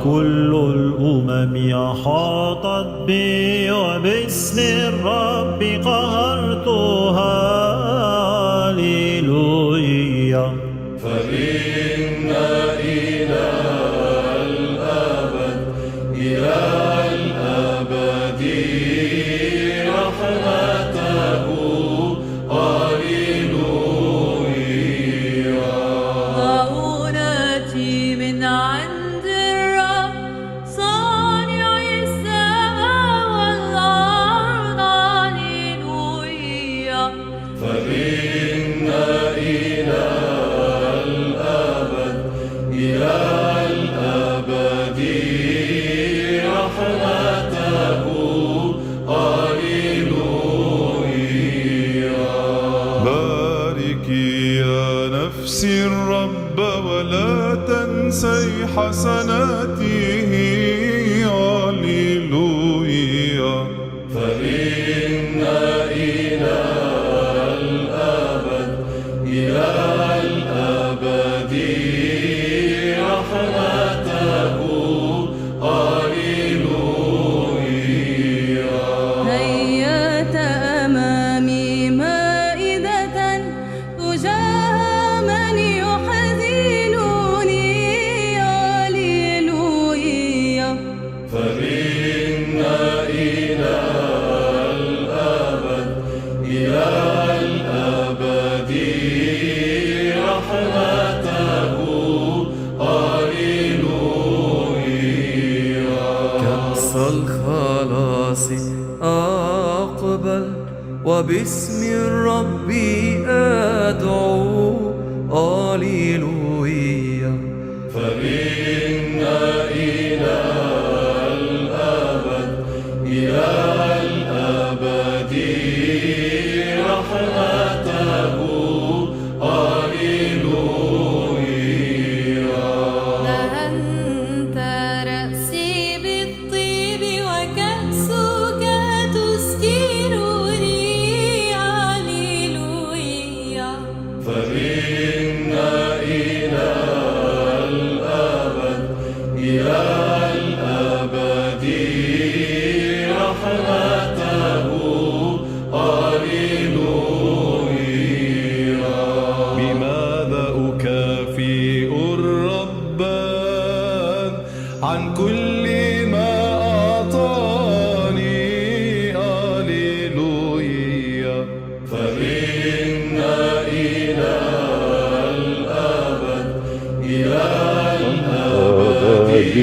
وكل الأمم أحاطت بي وباسم الرب قهرتها. هاليلويا. فإن إلى الأبد رحمته. هاليلويا. معونتي من عند الرب صانع السماء والأرض. هاليلويا. فإن إلى الأبد رحمته. هاليلويا. باركي يا نفسي الرب ولا تنسي حسناته. هاليلويا. فإن إلى الأبد رحمته. هاليلويا. هيأت أمامي مائدة تجاه من يحزنني. هاليلويا. فإن إلى الأبد رحمته. هاليلويا. كأس الخلاص أقبل وباسم الرب أدعو. هاليلويا. فإن إلى الأبد رحمته. هاليلويا. دهنت رأسي بالطيب وكأسك تسكرني. هاليلويا. فإن إلى الأبد رحمته. هاليلويا. بماذا أكافئ الرب عن كل ما أعطاني. هاليلويا. فإن إلى الأبد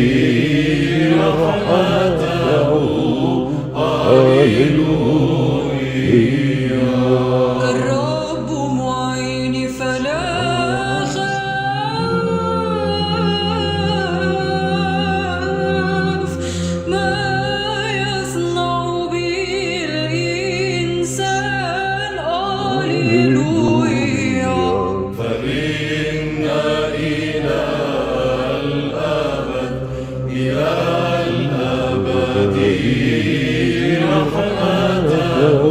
رحمته. هاليلويا. الرب معيني فلا أخاف ما يصنع بي الإنسان. هاليلويا. فإن إلى الأبد رحمته.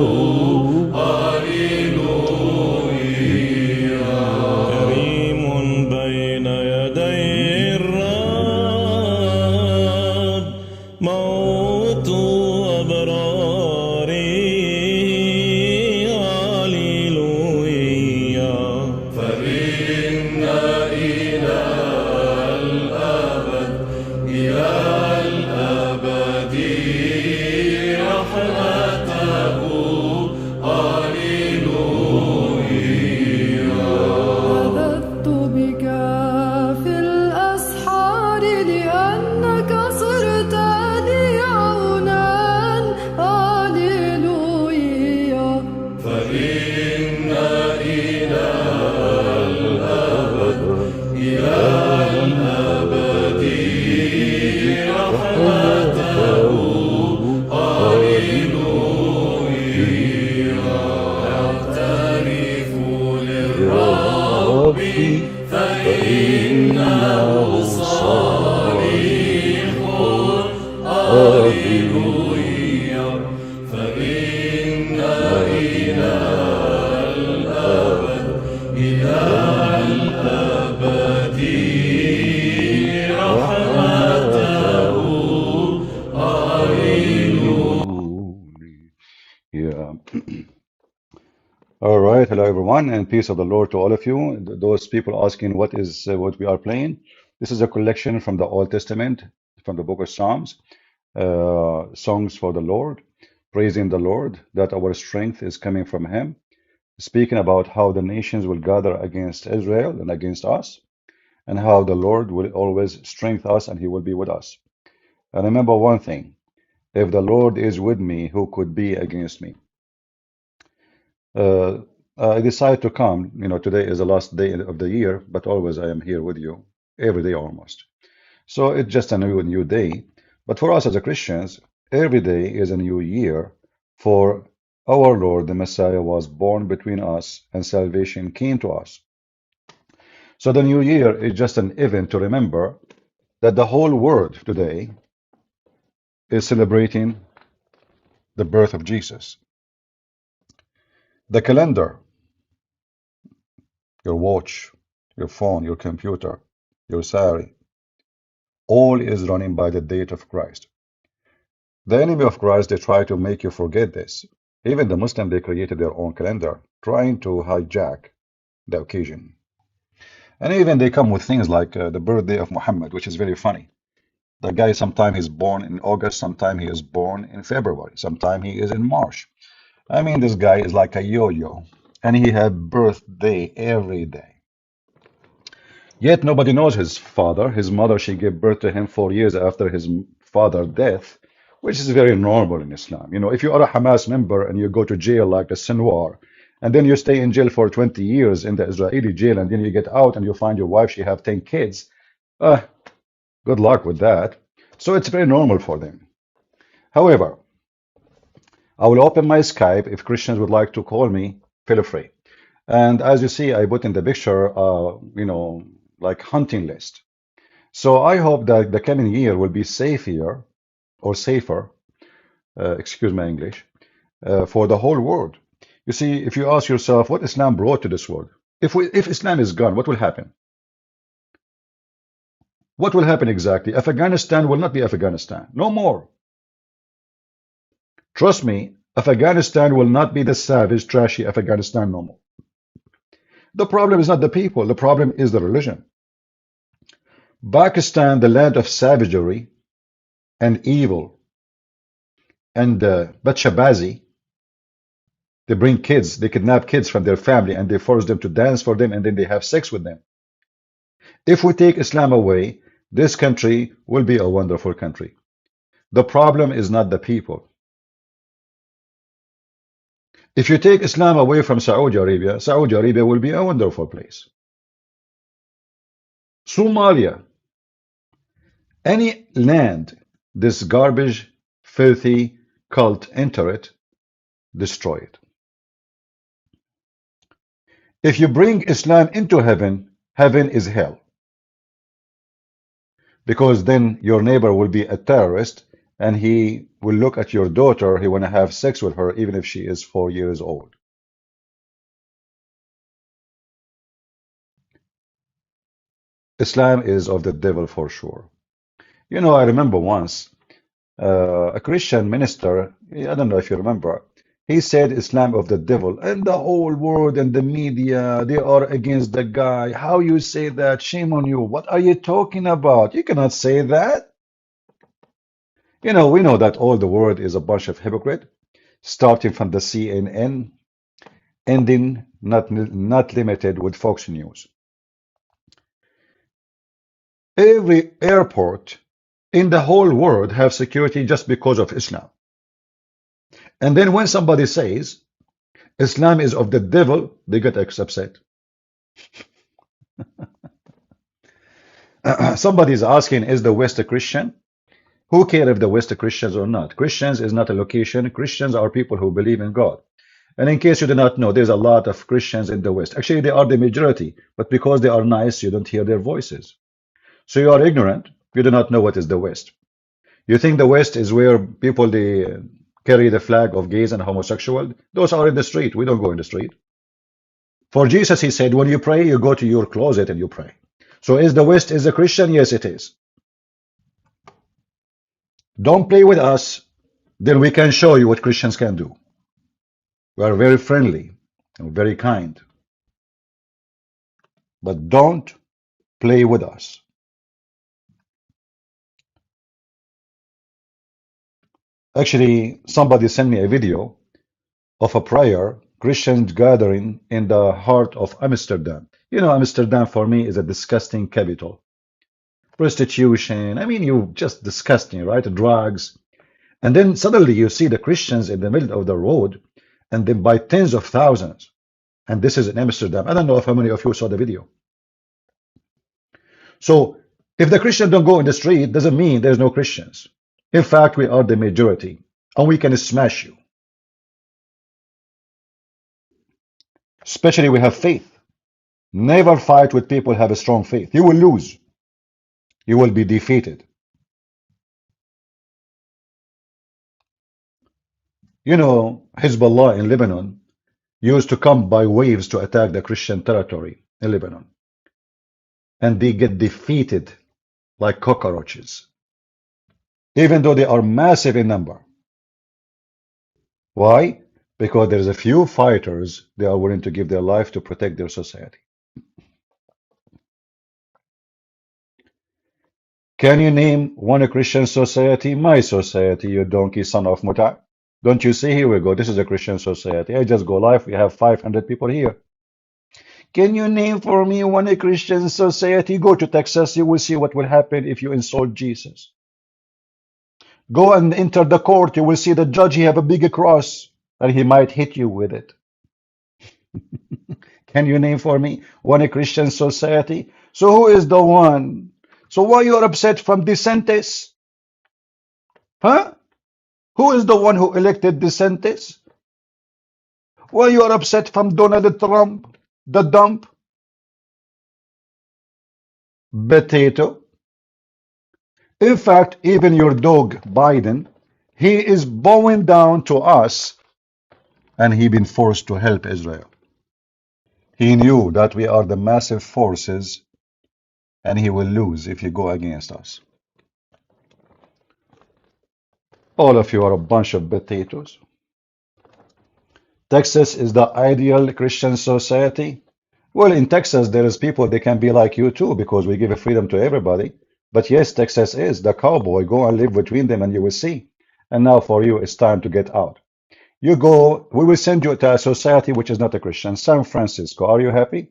هاليلويا. كريم بين يدي الرب موت أبراري. هاليلويا. فإن إلى الأبد رحمته. هاليلويا. نبذت بك في الأسحار لأنك صرت لي عونا. هاليلويا. فإن إلى الأبد رحمته. هاليلويا. اعترف للرب فإنه صالح. هاليلويا. فإن إلى الأبد رحمته. right, hello everyone, and peace of the Lord to all of you. Those people asking what we are playing. This is a collection from the Old Testament, from the book of Psalms, songs for the Lord, praising the Lord, that our strength is coming from Him, speaking about how the nations will gather against Israel and against us, and how the Lord will always strengthen us and He will be with us. And remember one thing, if the Lord is with me, who could be against me? I decided to come. Today is the last day of the year, but always I am here with you, every day almost. So it's just a new day. But for us as a Christians, every day is a new year, for our Lord, the Messiah, was born between us and salvation came to us. So the new year is just an event to remember that the whole world today is celebrating the birth of Jesus. The calendar, your watch, your phone, your computer, your salary, all is running by the date of Christ. The enemy of Christ, they try to make you forget this. Even the Muslim, they created their own calendar, trying to hijack the occasion. And even they come with things like the birthday of Mohammed, which is very funny. The guy, sometime he's born in August, sometime he is born in February, sometime he is in March. I mean, this guy is like a yo-yo, and he had birthday every day. Yet nobody knows his father. His mother, she gave birth to him 4 years after his father's death, which is very normal in Islam. If you are a Hamas member and you go to jail like the Sinwar, and then you stay in jail for 20 years in the Israeli jail, and then you get out and you find your wife, she have 10 kids, good luck with that. So it's very normal for them. However, I will open my Skype. If Christians would like to call me, feel free. And as you see, I put in the picture, like hunting list. So I hope that the coming year will be safer, excuse my English, for the whole world. You see, if you ask yourself what Islam brought to this world, if Islam is gone, what will happen? What will happen exactly? Afghanistan will not be Afghanistan. No more. Trust me, Afghanistan will not be the savage, trashy Afghanistan no more. The problem is not the people. The problem is the religion. Pakistan, the land of savagery and evil and bachabazi. They bring kids, they kidnap kids from their family and they force them to dance for them and then they have sex with them. If we take Islam away, this country will be a wonderful country. The problem is not the people. If you take Islam away from Saudi Arabia will be a wonderful place. Somalia, any land this garbage, filthy cult enter it, destroy it. If you bring Islam into heaven, heaven is hell. Because then your neighbor will be a terrorist and he will look at your daughter, he want to have sex with her even if she is 4 years old. Islam is of the devil for sure. I remember once a Christian minister, I don't know if you remember, he said Islam of the devil, and the whole world and the media, they are against the guy. How you say that? Shame on you. What are you talking about? You cannot say that. We know that all the world is a bunch of hypocrite, starting from the CNN, ending not limited with Fox News. Every airport in the whole world have security just because of Islam. And then when somebody says Islam is of the devil, they get upset. Somebody is asking, is the West a Christian? Who cares if the West are Christians or not? Christians is not a location. Christians are people who believe in God. And in case you do not know, there's a lot of Christians in the West. Actually, they are the majority, but because they are nice, you don't hear their voices. So you are ignorant. You do not know what is the West. You think the West is where people, they carry the flag of gays and homosexual? Those are in the street. We don't go in the street. For Jesus, he said, when you pray, you go to your closet and you pray. So is the West is a Christian? Yes, it is. Don't play with us, then we can show you what Christians can do. We are very friendly. very kind. But don't play with us. Actually, somebody sent me a video of a prayer Christians gathering in the heart of Amsterdam. You know, Amsterdam for me is a disgusting capital. Prostitution, I mean, you just disgusting, right? Drugs. And then suddenly you see the Christians in the middle of the road, and then by tens of thousands. And this is in Amsterdam. I don't know if how many of you saw the video. So if the Christians don't go in the street, doesn't mean there's no Christians. In fact, we are the majority, and we can smash you. Especially we have faith. Never fight with people who have a strong faith. You will lose. You will be defeated. You know, Hezbollah in Lebanon used to come by waves to attack the Christian territory in Lebanon. And they get defeated like cockroaches, even though they are massive in number. Why? Because there's a few fighters, they are willing to give their life to protect their society. Can you name one Christian society? My society, you donkey son of Muta. Don't you see? Here we go. This is a Christian society. I just go live. We have 500 people here. Can you name for me one Christian society? Go to Texas. You will see what will happen if you insult Jesus. Go and enter the court. You will see the judge. He have a big cross and he might hit you with it. Can you name for me one Christian society? So who is the one? So why you are upset from DeSantis? Huh? Who is the one who elected DeSantis? Why you are upset from Donald Trump? The dump? Potato. In fact, even your dog Biden, he is bowing down to us, and he been forced to help Israel. He knew that we are the massive forces, and he will lose if you go against us. All of you are a bunch of potatoes. Texas is the ideal Christian society. Well, in Texas, there is people, they can be like you too, because we give a freedom to everybody. But yes, Texas is the cowboy. Go and live between them and you will see. And now for you, it's time to get out. You go, we will send you to a society which is not a Christian. San Francisco, are you happy?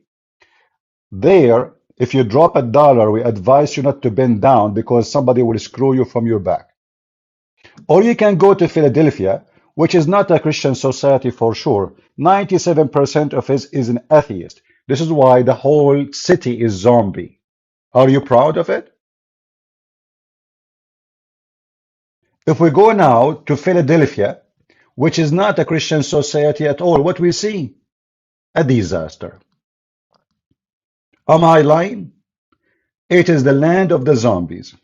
There, if you drop $1, we advise you not to bend down because somebody will screw you from your back. Or you can go to Philadelphia, which is not a Christian society for sure. 97% of it is an atheist. This is why the whole city is zombie. Are you proud of it? If we go now to Philadelphia, which is not a Christian society at all, what we see? A disaster. Am I lying? It is the land of the zombies.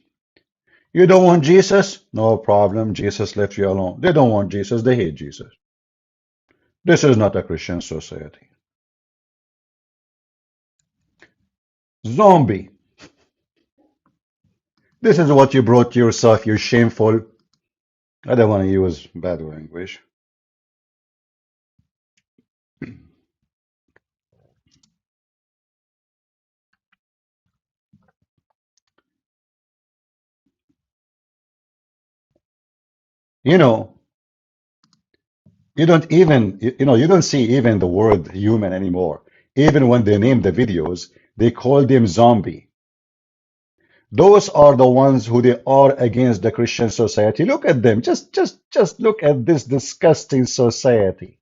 You don't want Jesus? No problem. Jesus left you alone. They don't want Jesus. They hate Jesus. This is not a Christian society. Zombie. This is what you brought to yourself, you shameful. I don't want to use bad language. You know, you don't even, you don't see even the word human anymore. Even when they name the videos, they call them zombie. Those are the ones who they are against the Christian society. Look at them. Just look at this disgusting society.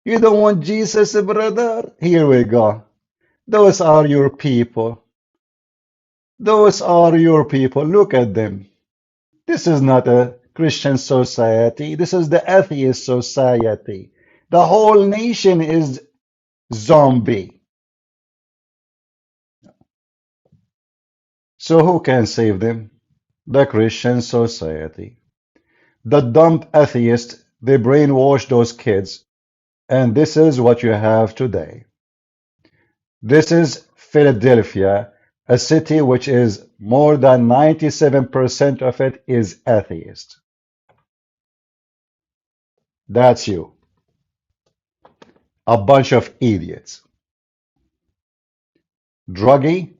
You don't want Jesus, brother? Here we go. Those are your people. Those are your people. Look at them. This is not a Christian society. This is the atheist society. The whole nation is zombie. So who can save them? The Christian society. The dumb atheists, they brainwash those kids. And this is what you have today. This is Philadelphia, a city which is more than 97% of it is atheist. That's you. A bunch of idiots. Druggy,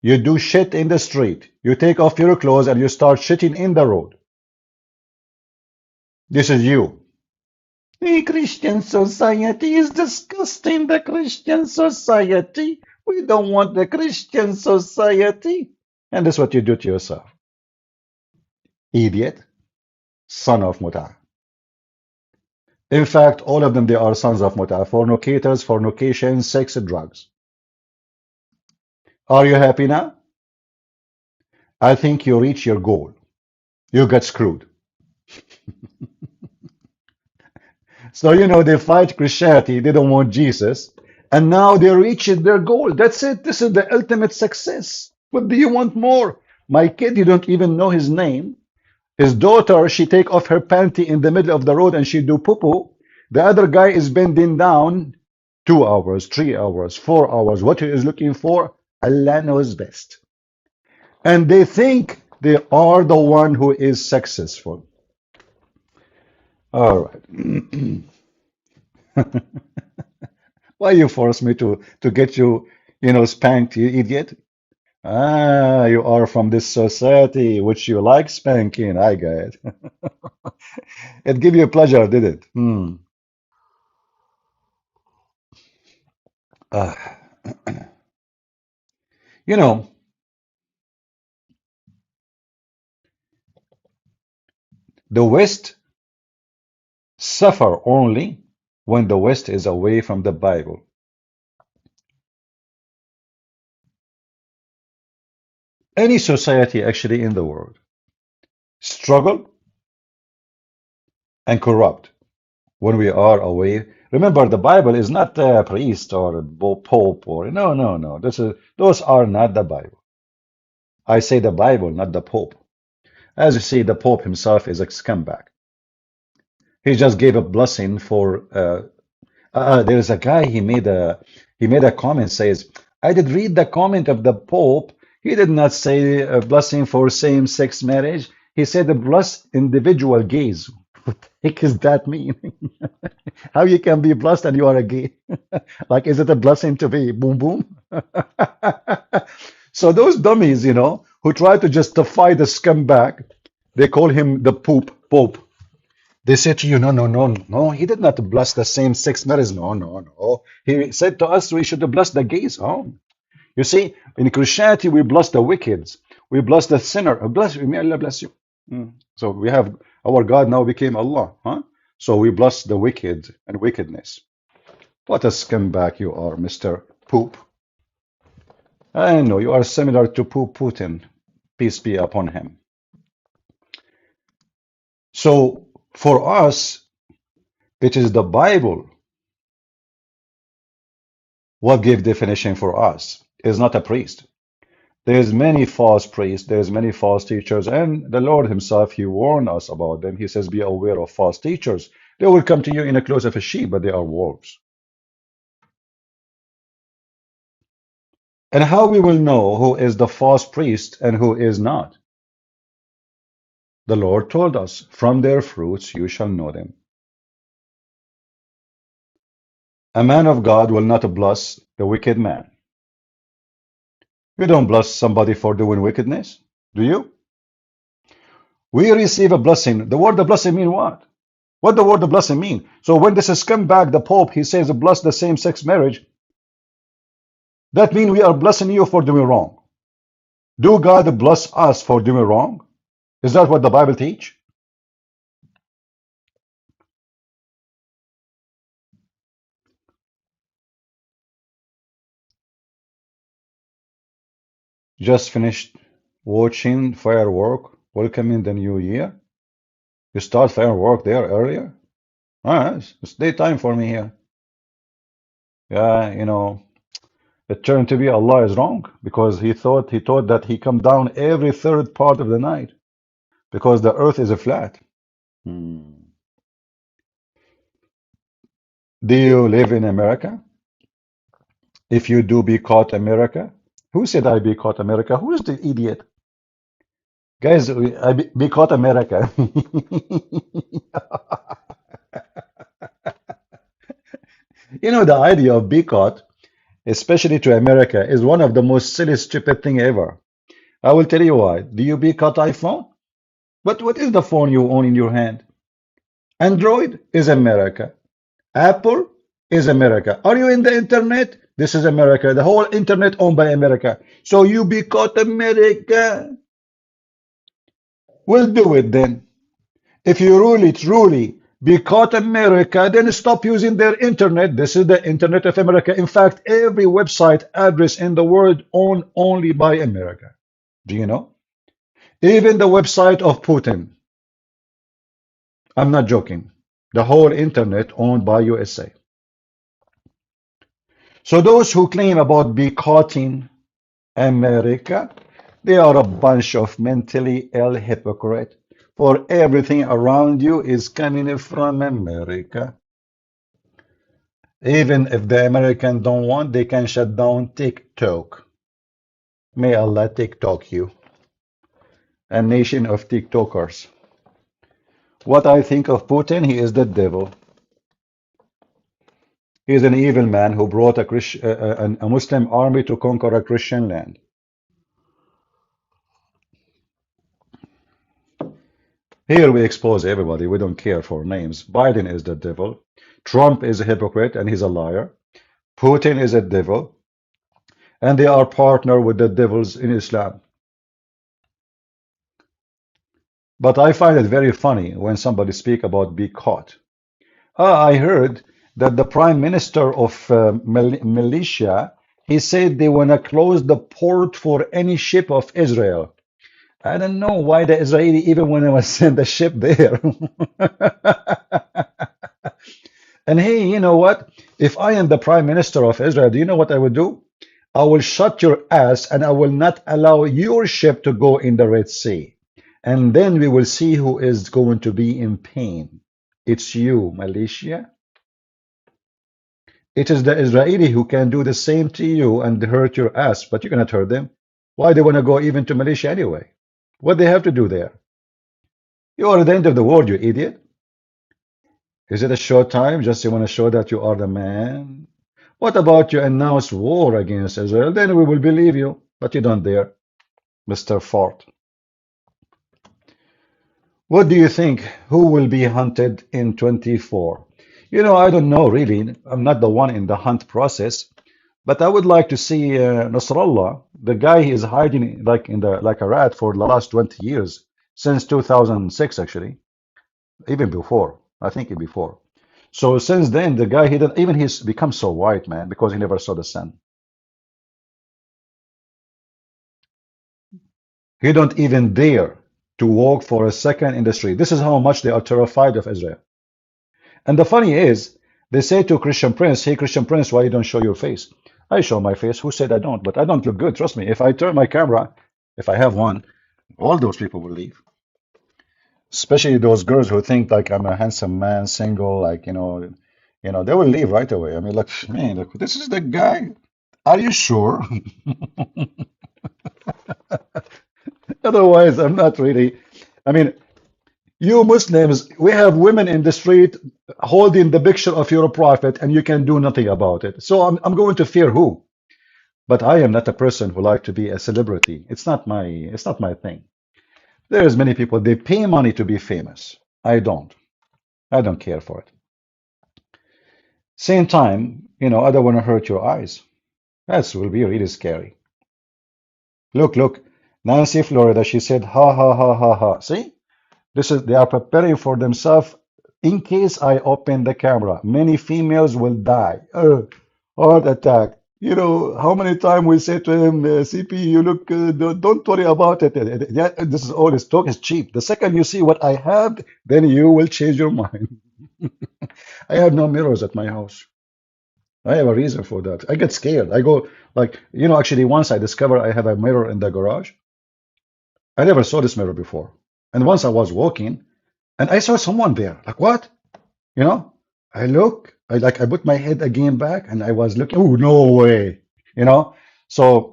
you do shit in the street. You take off your clothes and you start shitting in the road. This is you. The Christian society is disgusting. The Christian society. We don't want the Christian society. And that's what you do to yourself. Idiot. Son of Muta. In fact, all of them, they are sons of Muta. Fornicators, fornication, sex, and drugs. Are you happy now? I think you reach your goal. You got screwed. So, you know, they fight Christianity. They don't want Jesus. And now they reached their goal. That's it. This is the ultimate success. What do you want more? My kid, you don't even know his name. His daughter, she take off her panty in the middle of the road and she do poo-poo. The other guy is bending down 2 hours, 3 hours, 4 hours. What he is looking for, Allah knows best. And they think they are the one who is successful. All right. Why you force me to get you, you know, spanked, you idiot? Ah, you are from this society which you like spanking. I get it. It give you pleasure, did it? Ah. You know, the West suffer only when the West is away from the Bible. Any society actually in the world struggle and corrupt when we are away. Remember, the Bible is not a priest or a pope or no. Those are not the Bible. I say the Bible, not the Pope. As you see, the Pope himself is a scumbag. He just gave a blessing for. There is a guy. He made a comment. Says, I did read the comment of the Pope. He did not say a blessing for same-sex marriage. He said a blessed individual gays. What the heck does that mean? How you can be blessed and you are a gay? Like, is it a blessing to be boom boom? So those dummies, you know, who try to justify the scumbag, they call him the Pope. They say to you, no. He did not bless the same-sex marriage. No. He said to us we should bless the gays. Oh, you see, in Christianity we bless the wicked, we bless the sinner. May Allah bless you. So we have our God now became Allah, huh? So we bless the wicked and wickedness. What a scumbag you are, Mr. Poop. I know you are similar to Putin. Peace be upon him. So for us, it is the Bible what gave definition for us. It is not a priest. There's many false priests, there's many false teachers, and the Lord himself, he warned us about them. He says, be aware of false teachers. They will come to you in the clothes of a sheep, but they are wolves. And how we will know who is the false priest and who is not? The Lord told us, from their fruits you shall know them. A man of God will not bless the wicked man. You don't bless somebody for doing wickedness, do you? We receive a blessing. The word the blessing mean what? What the word the blessing mean? So when this is scumbag, the Pope, he says bless the same-sex marriage, that means we are blessing you for doing wrong. Do God bless us for doing wrong? Is that what the Bible teach? Just finished watching firework, welcoming the new year. You start firework there earlier? It's daytime for me here. Yeah, you know, it turned to be Allah is wrong because he thought that he come down every third part of the night because the earth is a flat. Do you live in America? If you do be caught America, who said I be caught America? Who is the idiot? Guys, I be caught America. You know, the idea of boycott, especially to America, is one of the most silly, stupid thing ever. I will tell you why. Do you boycott iPhone? But what is the phone you own in your hand? Android is America. Apple is America. Are you in the internet? This is America. The whole internet owned by America. So you boycott America. We'll do it then. If you really truly boycott America, then stop using their internet. This is the internet of America. In fact, every website address in the world owned only by America. Do you know? Even the website of Putin. I'm not joking. The whole internet owned by USA. So those who claim about boycotting America, they are a bunch of mentally ill hypocrites. For everything around you is coming from America. Even if the Americans don't want, they can shut down TikTok. May Allah TikTok you. A nation of TikTokers. What I think of Putin, he is the devil. He is an evil man who brought a Muslim army to conquer a Christian land. Here we expose everybody. We don't care for names. Biden is the devil. Trump is a hypocrite and he's a liar. Putin is a devil. And they are partnered with the devils in Islam. But I find it very funny when somebody speak about boycott. I heard that the Prime Minister of Malaysia, he said they want to close the port for any ship of Israel. I don't know why the Israeli even want to send a ship there. And hey, you know what? If I am the Prime Minister of Israel, do you know what I would do? I will shut your ass and I will not allow your ship to go in the Red Sea. And then we will see who is going to be in pain. It's you, Malaysia. It is the Israeli who can do the same to you and hurt your ass, but you cannot hurt them. Why they want to go even to Malaysia anyway? What they have to do there? You are at the end of the world, you idiot. Is it a short time? Just you want to show that you are the man? What about you announce war against Israel? Then we will believe you, but you don't dare, Mr. Fort. What do you think? Who will be hunted in 24? You know, I don't know really. I'm not the one in the hunt process, but I would like to see Nasrallah, the guy he is hiding like a rat for the last 20 years, since 2006 actually, even before. I think even before. So since then, the guy he's become so white, man, because he never saw the sun. He don't even dare to walk for a second in the street. This is how much they are terrified of Israel. And the funny is, they say to Christian Prince, hey, Christian Prince, why you don't show your face? I show my face. Who said I don't? But I don't look good. Trust me. If I turn my camera, if I have one, all those people will leave. Especially those girls who think like I'm a handsome man, single, like, you know, they will leave right away. I mean, look, man, look, this is the guy. Are you sure? Otherwise, I'm not really. I mean, you Muslims, we have women in the street holding the picture of your prophet, and you can do nothing about it. So I'm going to fear who? But I am not a person who like to be a celebrity. It's not my thing. There's many people, they pay money to be famous. I don't care for it. Same time, you know, I don't want to hurt your eyes. That will be really scary. Look, Nancy Florida, she said, ha, ha, ha, ha, ha. See? They are preparing for themselves in case I open the camera. Many females will die. Heart attack. You know, how many times we say to him, CP, you look, don't worry about it. Yeah, this is all this talk is cheap. The second you see what I have, then you will change your mind. I have no mirrors at my house. I have a reason for that. I get scared. I go like, you know, actually once I discovered I have a mirror in the garage. I never saw this mirror before. And once I was walking and I saw someone there. Like, what? You know, I look, I put my head again back and I was looking, oh, no way. You know, so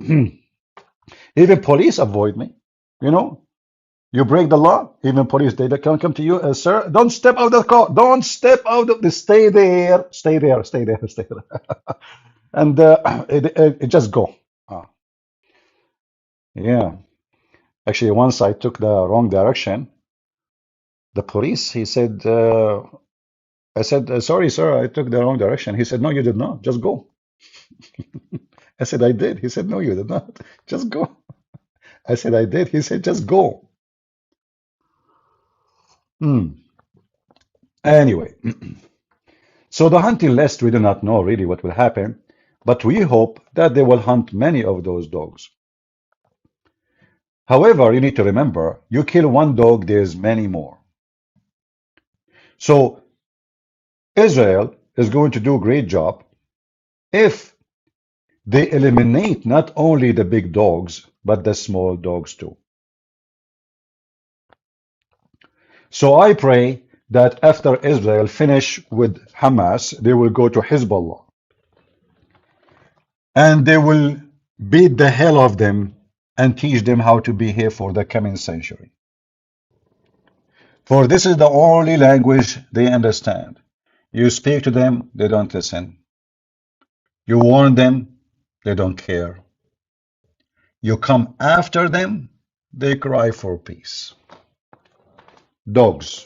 even police avoid me, you know. You break the law, even police, they can't come to you, sir, don't step out of the car. Don't step out of the, stay there, stay there, stay there, stay there. And it just go. Ah, yeah. Actually, once I took the wrong direction. The police, he said, I said, sorry, sir, I took the wrong direction. He said, no, you did not. Just go. I said, I did. He said, no, you did not. Just go. I said, I did. He said, just go. Anyway, so the hunting list, we do not know really what will happen, but we hope that they will hunt many of those dogs. However, you need to remember, you kill one dog, there's many more. So Israel is going to do a great job if they eliminate not only the big dogs, but the small dogs too. So I pray that after Israel finish with Hamas, they will go to Hezbollah. And they will beat the hell of them and teach them how to behave for the coming century. For this is the only language they understand. You speak to them, they don't listen. You warn them, they don't care. You come after them, they cry for peace. Dogs.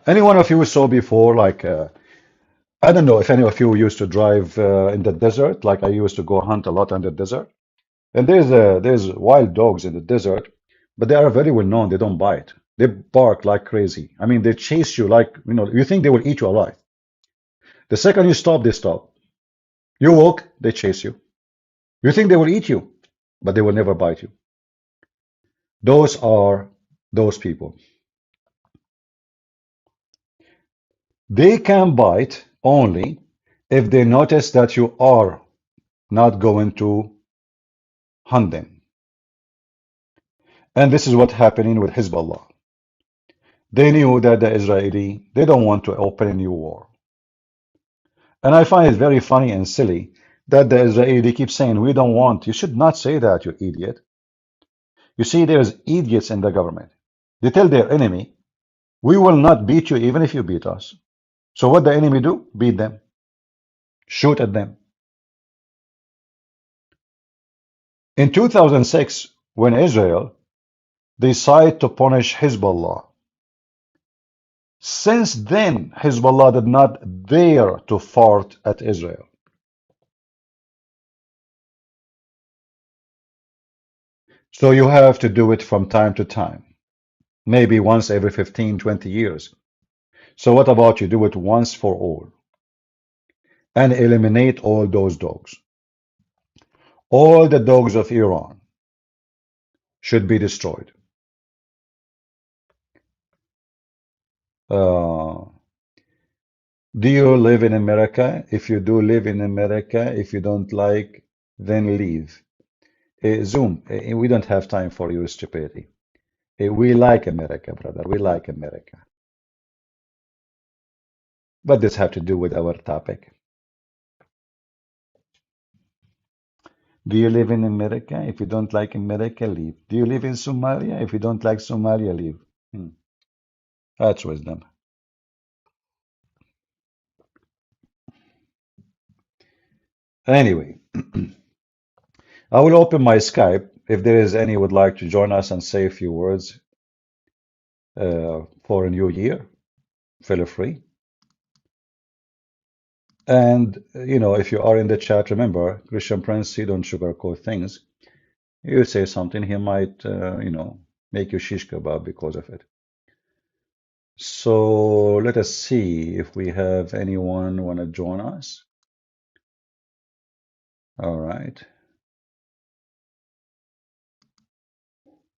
Any one of you saw before, like, I don't know if any of you used to drive in the desert, like I used to go hunt a lot in the desert. And there's wild dogs in the desert, but they are very well known. They don't bite. They bark like crazy. I mean, they chase you like, you think they will eat you alive. The second you stop, they stop. You walk, they chase you. You think they will eat you, but they will never bite you. Those are those people. They can bite only if they notice that you are not going to hunt them. And this is what's happening with Hezbollah. They knew that they don't want to open a new war. And I find it very funny and silly that the Israeli keep saying, we don't want. You should not say that, you idiot. You see, there's idiots in the government. They tell their enemy, we will not beat you even if you beat us. So what the enemy do? Beat them. Shoot at them. In 2006, when Israel decided to punish Hezbollah, since then, Hezbollah did not dare to fart at Israel. So you have to do it from time to time, maybe once every 15, 20 years. So what about you do it once for all and eliminate all those dogs? All the dogs of Iran should be destroyed. Do you live in America? If you do live in America, if you don't like, then leave. Zoom, we don't have time for your stupidity. We like America, brother. We like America. What does have to do with our topic? Do you live in America? If you don't like America, leave. Do you live in Somalia? If you don't like Somalia, leave. That's wisdom. Anyway, I will open my Skype. If there is any would like to join us and say a few words for a new year, feel free. And, if you are in the chat, remember, Christian Prince, he don't sugarcoat things. You say something, he might, make you shish kebab because of it. So let us see if we have anyone want to join us. All right.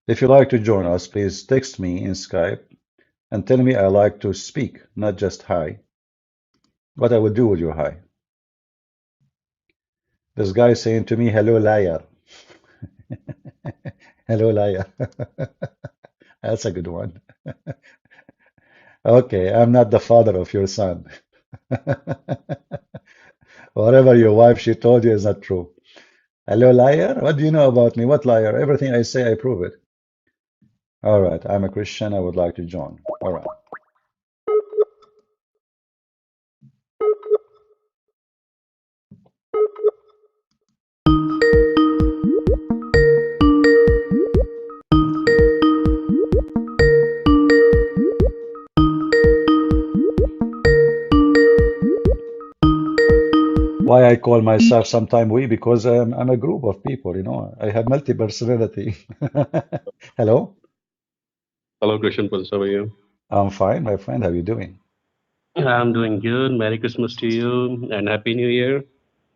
If you like to join us, please text me in Skype and tell me I like to speak, not just hi. What I would do with your hi. This guy saying to me, hello, liar. Hello, liar. That's a good one. Okay, I'm not the father of your son. Whatever your wife, she told you is not true. Hello, liar? What do you know about me? What liar? Everything I say, I prove it. All right, I'm a Christian. I would like to join. All right. Why I call myself sometime we? Because I'm a group of people, you know. I have multi-personality. Hello, Hello, christianprince. How are you? I'm fine, my friend. How you doing? I'm doing good. Merry Christmas to you and Happy New Year.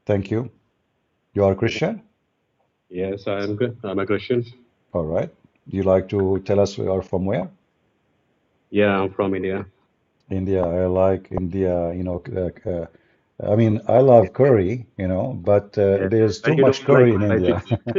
Thank you. You are a Christian? Yes, I am good. I'm a Christian. All right. You like to tell us you are from where? Yeah, I'm from India. India. I like India, you know. I mean, I love curry, you know, but Yeah, there's but too you much don't like curry in India. spicy food.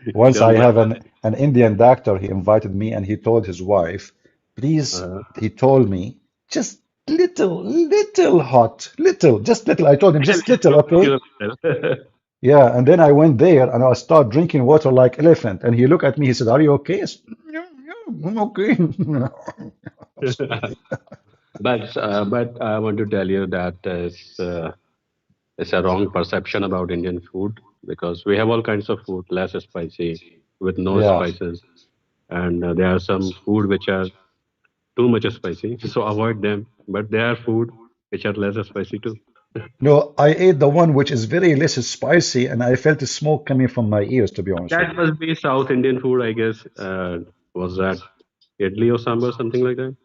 You Once I don't like have an Indian doctor, he invited me and he told his wife, please, uh, he told me, just little hot, little, just little. I told him, just little, okay? Yeah, and then I went there and I started drinking water like elephant. And he looked at me, he said, are you okay? I said, yeah, yeah, I'm okay. but I want to tell you that it's a wrong perception about Indian food because we have all kinds of food, less spicy, with no Yeah. spices, and there are some food which are too much spicy, so avoid them. But there are food which are less spicy too. No, I ate the one which is very less spicy and I felt the smoke coming from my ears, to be honest with That you. must be South Indian food, I guess. Was that idli or sambar, something like that?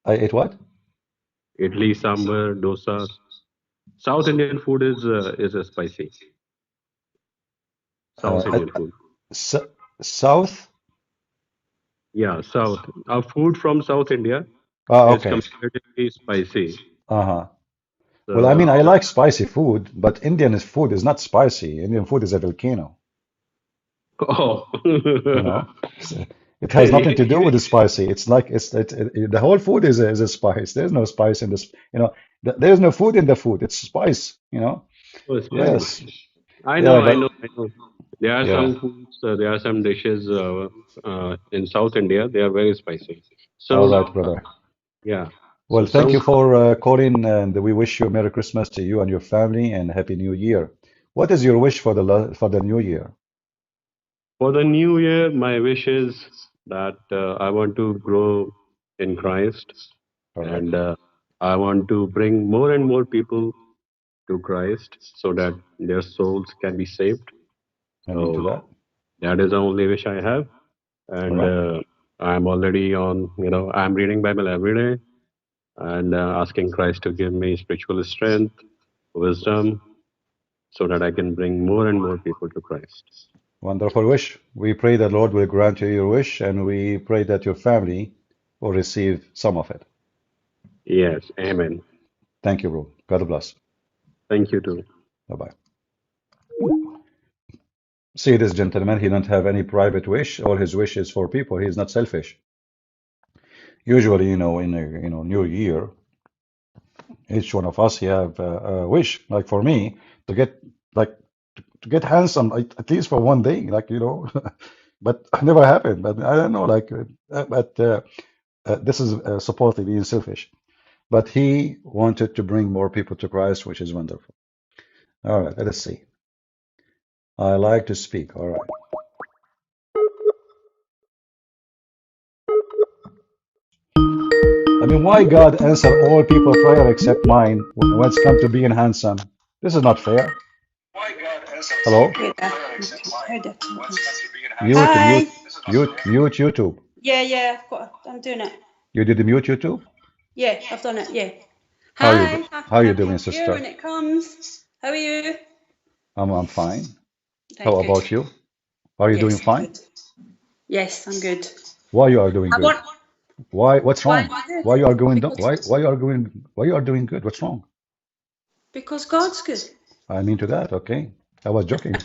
I ate what? Idli, sambar, dosa. South Indian food is a spicy. Uh, South I, Indian food. S South? Yeah, South. Our food from South India is Okay. comparatively spicy. Uh-huh. Well, I mean, So, I like spicy food, but Indian food is not spicy. Indian food is a volcano, oh, you know. So it has nothing to do you, with the spicy. It's like the whole food is a spice. There's no spice in this, you know. There's no food in the food. It's spice, you know. oh, spice. Yes. I Yeah, know, I but know, I know. There are yeah. some foods, there are some dishes in South India. They are very spicy. All So, right, brother. yeah. Well, So thank some you for calling, and we wish you Merry Christmas to you and your family and Happy New Year. What is your wish for for the new year? for the new year, my wish is that I want to grow in Christ, All right. and I want to bring more and more people to Christ so that their souls can be saved. I'm into So that. that is the only wish I have, All and right. I'm already on. I'm reading Bible every day and asking Christ to give me spiritual strength, wisdom, so that I can bring more and more people to Christ. Wonderful wish. We pray that Lord will grant you your wish, and we pray that your family will receive some of it. Yes, Amen. Thank you, bro. God bless. Thank you too. Bye-bye. See this gentleman, he don't have any private wish. All his wish is for people. He's not selfish. Usually, you know, in a new year, each one of us he have a wish. Like for me, to get like to get handsome, like, at least for one day, like you know. But it never happened. But I don't know, like, but this is supposedly being selfish. But he wanted to bring more people to Christ, which is wonderful. All right, let us see. I like to speak. All right. I mean, why God answer all people prayer except mine when it's come to being handsome? This is not fair. Hello? Mute, Hi. mute, mute YouTube. Yeah, I'm doing it. You did mute YouTube? Yeah, I've done it. Yeah. How you Hi. how you Happy doing, New Year sister? when it comes. How are you? I'm fine. How Right, good. about you? Are you doing Yes, I'm fine? good. Yes, I'm good. Why you are doing I good? want. Why? What's Why wrong? am I good? Why you are going? Because Why you are going? Why you are doing good? What's wrong? because God's good. I'm into that. Okay, I was joking.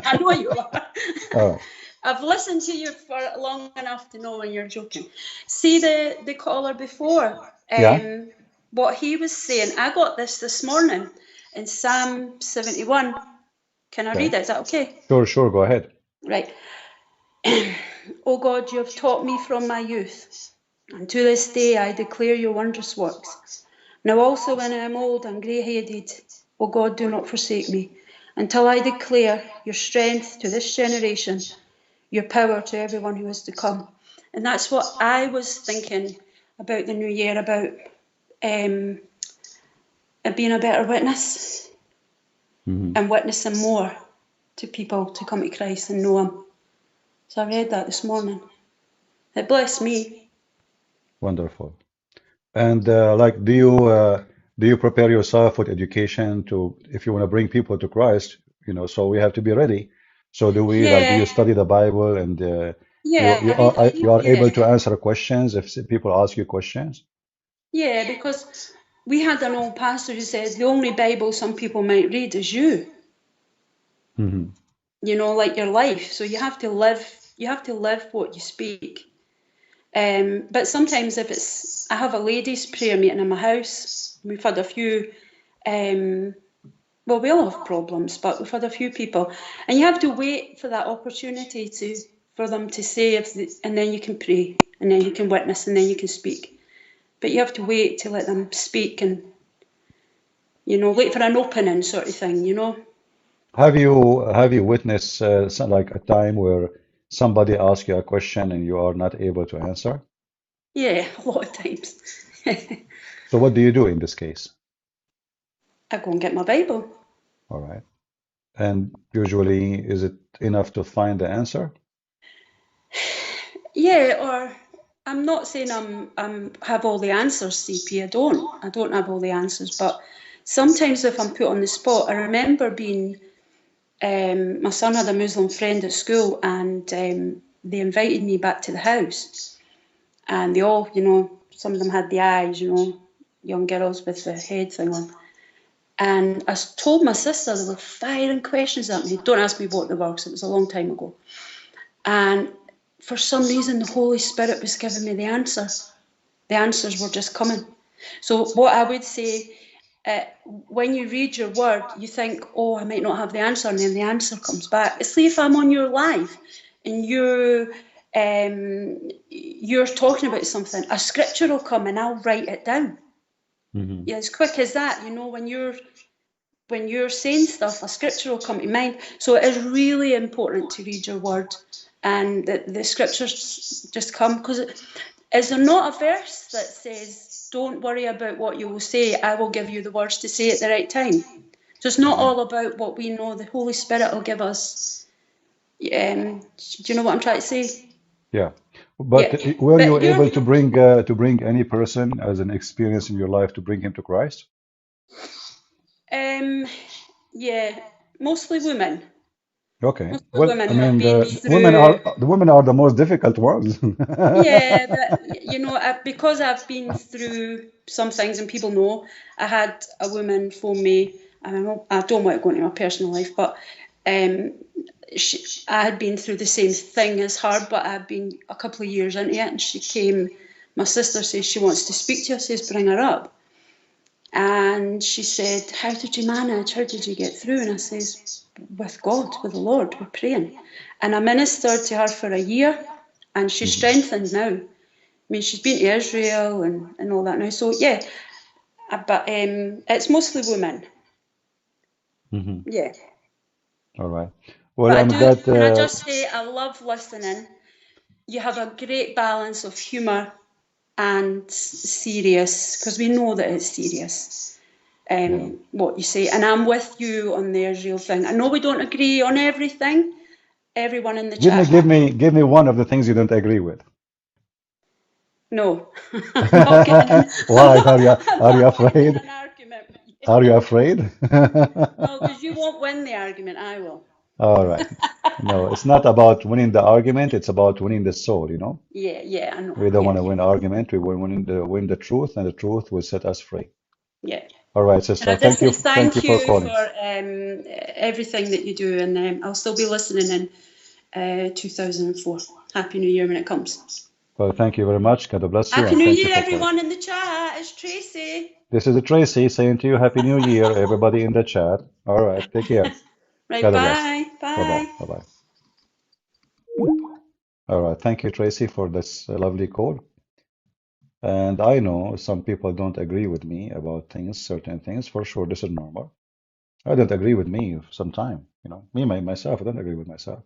I know you are. All right. I've listened to you for long enough to know when you're joking. See the caller before. Yeah. What he was saying. I got this morning in Psalm 71. Can I read Okay. it? Is that okay? Sure. Sure. Go ahead. Right. O God, you have taught me from my youth, and to this day I declare your wondrous works. Now also when I am old and grey-headed, O God, do not forsake me, until I declare your strength to this generation, your power to everyone who is to come. And that's what I was thinking about the new year, about being a better witness and witnessing more to people to come to Christ and know him. So I read that this morning. It blessed me. Wonderful. And like, do you prepare yourself with education to, if you want to bring people to Christ, so we have to be ready. So do we, like, do you Yeah, study the Bible and yeah, I read, you are able yeah, to answer questions if people ask you questions? yeah, because we had an old pastor who said the only Bible some people might read is you, Hmm. like your life. So you have to live what you speak. But sometimes if I have a ladies' prayer meeting in my house, we've had a few, well, we all have problems, but we've had a few people, and you have to wait for that opportunity for them to say, and then you can pray, and then you can witness, and then you can speak. But you have to wait to let them speak, and wait for an opening sort of thing. Have you witnessed like a time where somebody asks you a question and you are not able to answer? Yeah, a lot of times. So what do you do in this case? I go and get my Bible. All right. And usually, is it enough to find the answer? Yeah, or I'm not saying I'm have all the answers, CP. I don't have all the answers, but sometimes if I'm put on the spot, I remember being my son had a Muslim friend at school, and they invited me back to the house, and they all, some of them had the eyes, young girls with the head thing on. And I told my sister they were firing questions at me. Don't ask me what they were, because it was a long time ago. And for some reason, the Holy Spirit was giving me the answer. The answers were just coming. So what I would say, when you read your word, you think, oh, I might not have the answer, and then the answer comes back. It's like if I'm on your live and you're talking about something, a scripture will come and I'll write it down. Hmm. Yeah, as quick as that, when you're saying stuff, a scripture will come to mind. So it is really important to read your word, and the scriptures just come, because is there not a verse that says, don't worry about what you will say, I will give you the words to say at the right time? So it's not all about what we know. The Holy Spirit will give us, do you know what I'm trying to say? Yeah. Yeah, But were you but able to bring any person as an experience in your life to bring him to Christ? yeah, mostly women. Okay. Mostly Well, I women have mean, been the through. women are the most difficult ones. Yeah, but because I've been through some things and people know, I had a woman phone me, and I don't want to go into my personal life, but um, I had been through the same thing as her, but I'd been a couple of years into it, and she came. My sister says she wants to speak to you. I says, bring her up. And she said, how did you manage? How did you get through? And I says, with God, with the Lord, we're praying. And I ministered to her for a year, and she's Mhm. strengthened now. I mean, she's been to Israel and all that now. So, yeah, but it's mostly women. Mhm. Yeah. All right. Well, But I'm glad. can I just say, I love listening. You have a great balance of humour and serious, because we know that it's serious. Yeah. What you say, and I'm with you on the Israel thing. I know we don't agree on everything. Everyone in the Give me, chat, give me, give me one of the things you don't agree with. no, I'm not getting in. Why? I'm Are you not getting in afraid? an argument with Are you you. afraid? No, because you won't win the argument. I will. All right. No, it's not about winning the argument. It's about winning the soul, you know? Yeah, yeah, I know. We don't Yeah, want to win argument. We want to win the truth, and the truth will set us free. yeah. All right, And I sister. just say Thank you thank for you calling. for everything that you do, and I'll still be listening in 2004. Happy New Year when it comes. Well, thank you very much. God bless you, Happy and New thank you Year, for calling. everyone in the chat. It's Tracy. This is Tracy saying to you, Happy New Year, everybody in the chat. All right, take care. Right, God bless. bye. Bye bye. Bye. Bye bye. All right. Thank you, Tracy, for this lovely call. And I know some people don't agree with me about things, certain things. For sure, this is normal. I don't agree with me sometime, myself, I don't agree with myself.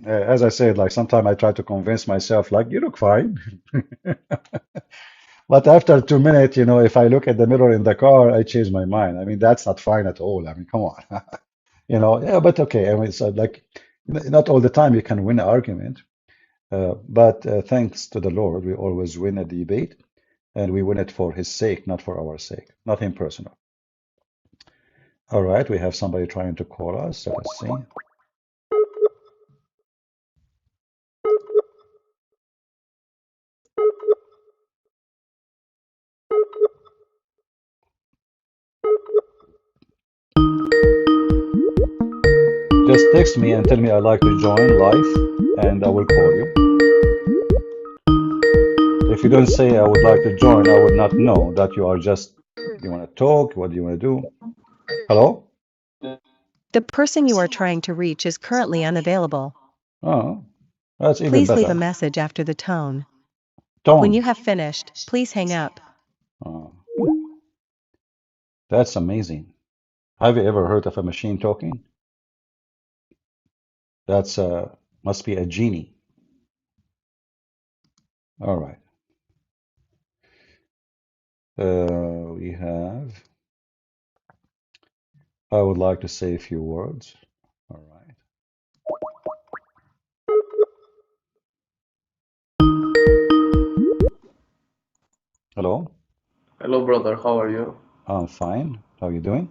As I said, like sometimes I try to convince myself, like, you look fine. But after 2 minutes, if I look at the mirror in the car, I change my mind. I mean, that's not fine at all. I mean, come on. Yeah, but okay. I mean, it's like not all the time you can win an argument. But thanks to the Lord, we always win a debate, and we win it for His sake, not for our sake, nothing personal. All right, we have somebody trying to call us. So let's see. Just text me and tell me I'd like to join live, and I will call you. If you don't say I would like to join, I would not know that you are just, you want to talk, what do you want to do? Hello? The person you are trying to reach is currently unavailable. Oh, that's even Please leave a better. message after the tone. When you Tone. have finished, please hang up. Oh, that's amazing. Have you ever heard of a machine talking? That's must be a genie. All right. We have, I would like to say a few words. All right. Hello, Hello, brother. How are you? I'm fine. How are you doing?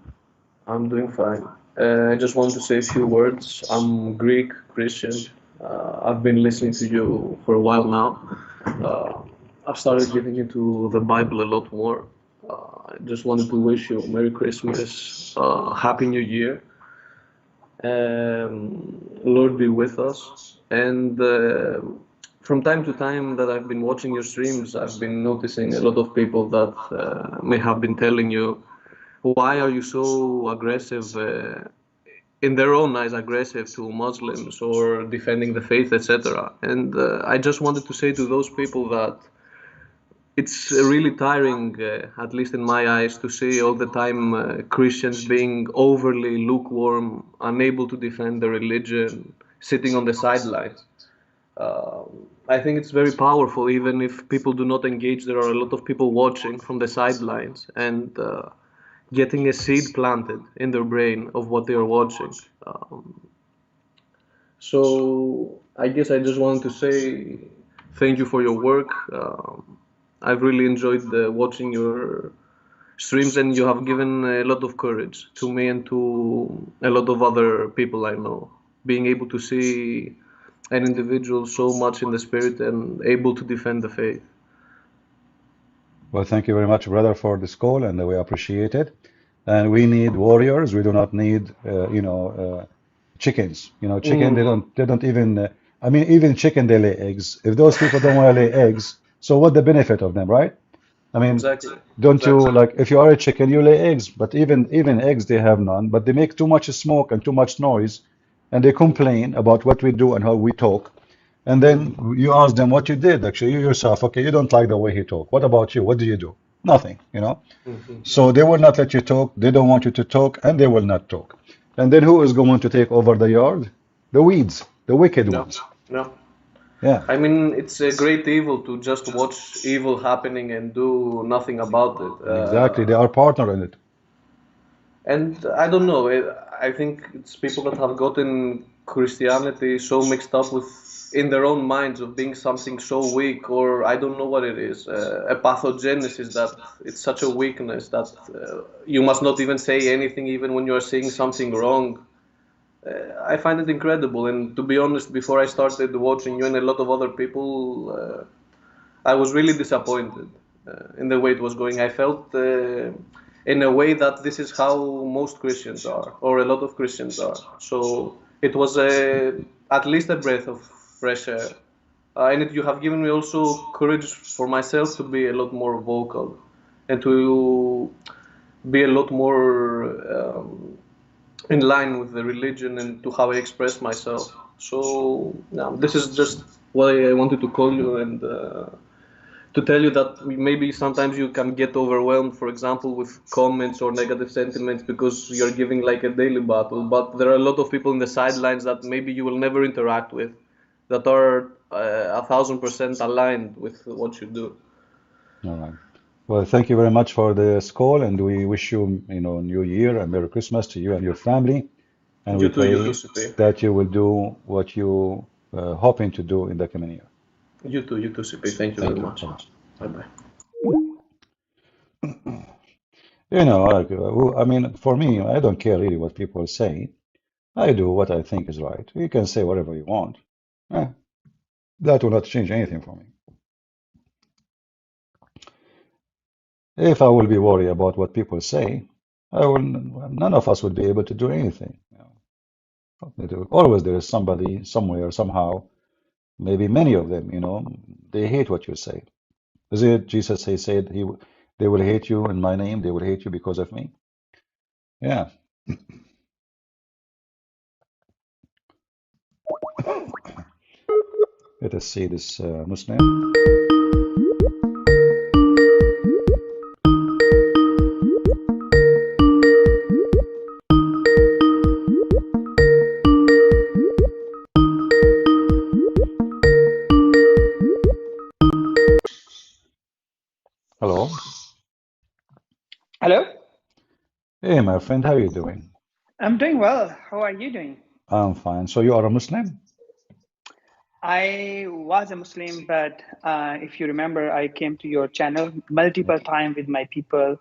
I'm doing fine. I just want to say a few words. I'm Greek Christian. I've been listening to you for a while now. Uh, I've started getting into the Bible a lot more. I just wanted to wish you Merry Christmas, Happy New Year. Lord be with us. And from time to time that I've been watching your streams, I've been noticing a lot of people that may have been telling you, why are you so aggressive, in their own eyes, aggressive to Muslims or defending the faith, etc. And I just wanted to say to those people that it's really tiring, at least in my eyes, to see all the time Christians being overly lukewarm, unable to defend their religion, sitting on the sidelines. I think it's very powerful, even if people do not engage. There are a lot of people watching from the sidelines and getting a seed planted in their brain of what they are watching. So I guess I just wanted to say thank you for your work. I've really enjoyed watching your streams, and you have given a lot of courage to me and to a lot of other people I know. Being able to see an individual so much in the spirit and able to defend the faith. Well, thank you very much, brother, for this call, and we appreciate it. And we need warriors. We do not need, chickens. Chicken, they don't even. I mean, even chicken, they lay eggs. If those people don't want to lay eggs, so what the benefit of them, right? I mean, Exactly. don't you Exactly. like if you are a chicken, you lay eggs, but even eggs they have none, but they make too much smoke and too much noise, and they complain about what we do and how we talk. And then you ask them what you did, actually, you yourself, okay, you don't like the way he talk. What about you? What do you do? Nothing. So they will not let you talk, they don't want you to talk, and they will not talk. And then who is going to take over the yard? The weeds, the wicked No, ones. no. Yeah, I mean, it's a great evil to just watch evil happening and do nothing about it. exactly. They are partner in it. And I don't know, I think it's people that have gotten Christianity so mixed up with in their own minds of being something so weak, or I don't know what it is, a pathogenesis that it's such a weakness that you must not even say anything, even when you're saying something wrong. I find it incredible, and to be honest, before I started watching you and a lot of other people, I was really disappointed in the way it was going. I felt, in a way, that this is how most Christians are, or a lot of Christians are. So it was at least a breath of fresh air. And you have given me also courage for myself to be a lot more vocal and to be a lot more in line with the religion and to how I express myself. So yeah, this is just why I wanted to call you and to tell you that maybe sometimes you can get overwhelmed, for example, with comments or negative sentiments because you're giving like a daily battle. But there are a lot of people in the sidelines that maybe you will never interact with, that are 1,000% aligned with what you do. All right. Well, thank you very much for this call, and we wish you, New Year and Merry Christmas to you and your family. And we You too, pray CP. that you will do what you hoping to do in the coming year. You too, CP. Thank you Thank very you. much. Bye-bye. Bye bye. I mean, for me, I don't care really what people say. I do what I think is right. You can say whatever you want. Eh, that will not change anything for me. If I will be worried about what people say, none of us will be able to do anything. Always there is somebody, somewhere, somehow, maybe many of them, they hate what you say. Is it Jesus said they will hate you in my name, they will hate you because of me? Yeah. Let us see this Muslim. Hello. Hello, Hey, my friend, how are you doing? I'm doing well. How are you doing? I'm fine. So you are a Muslim? I was a Muslim, but if you remember, I came to your channel multiple times with my people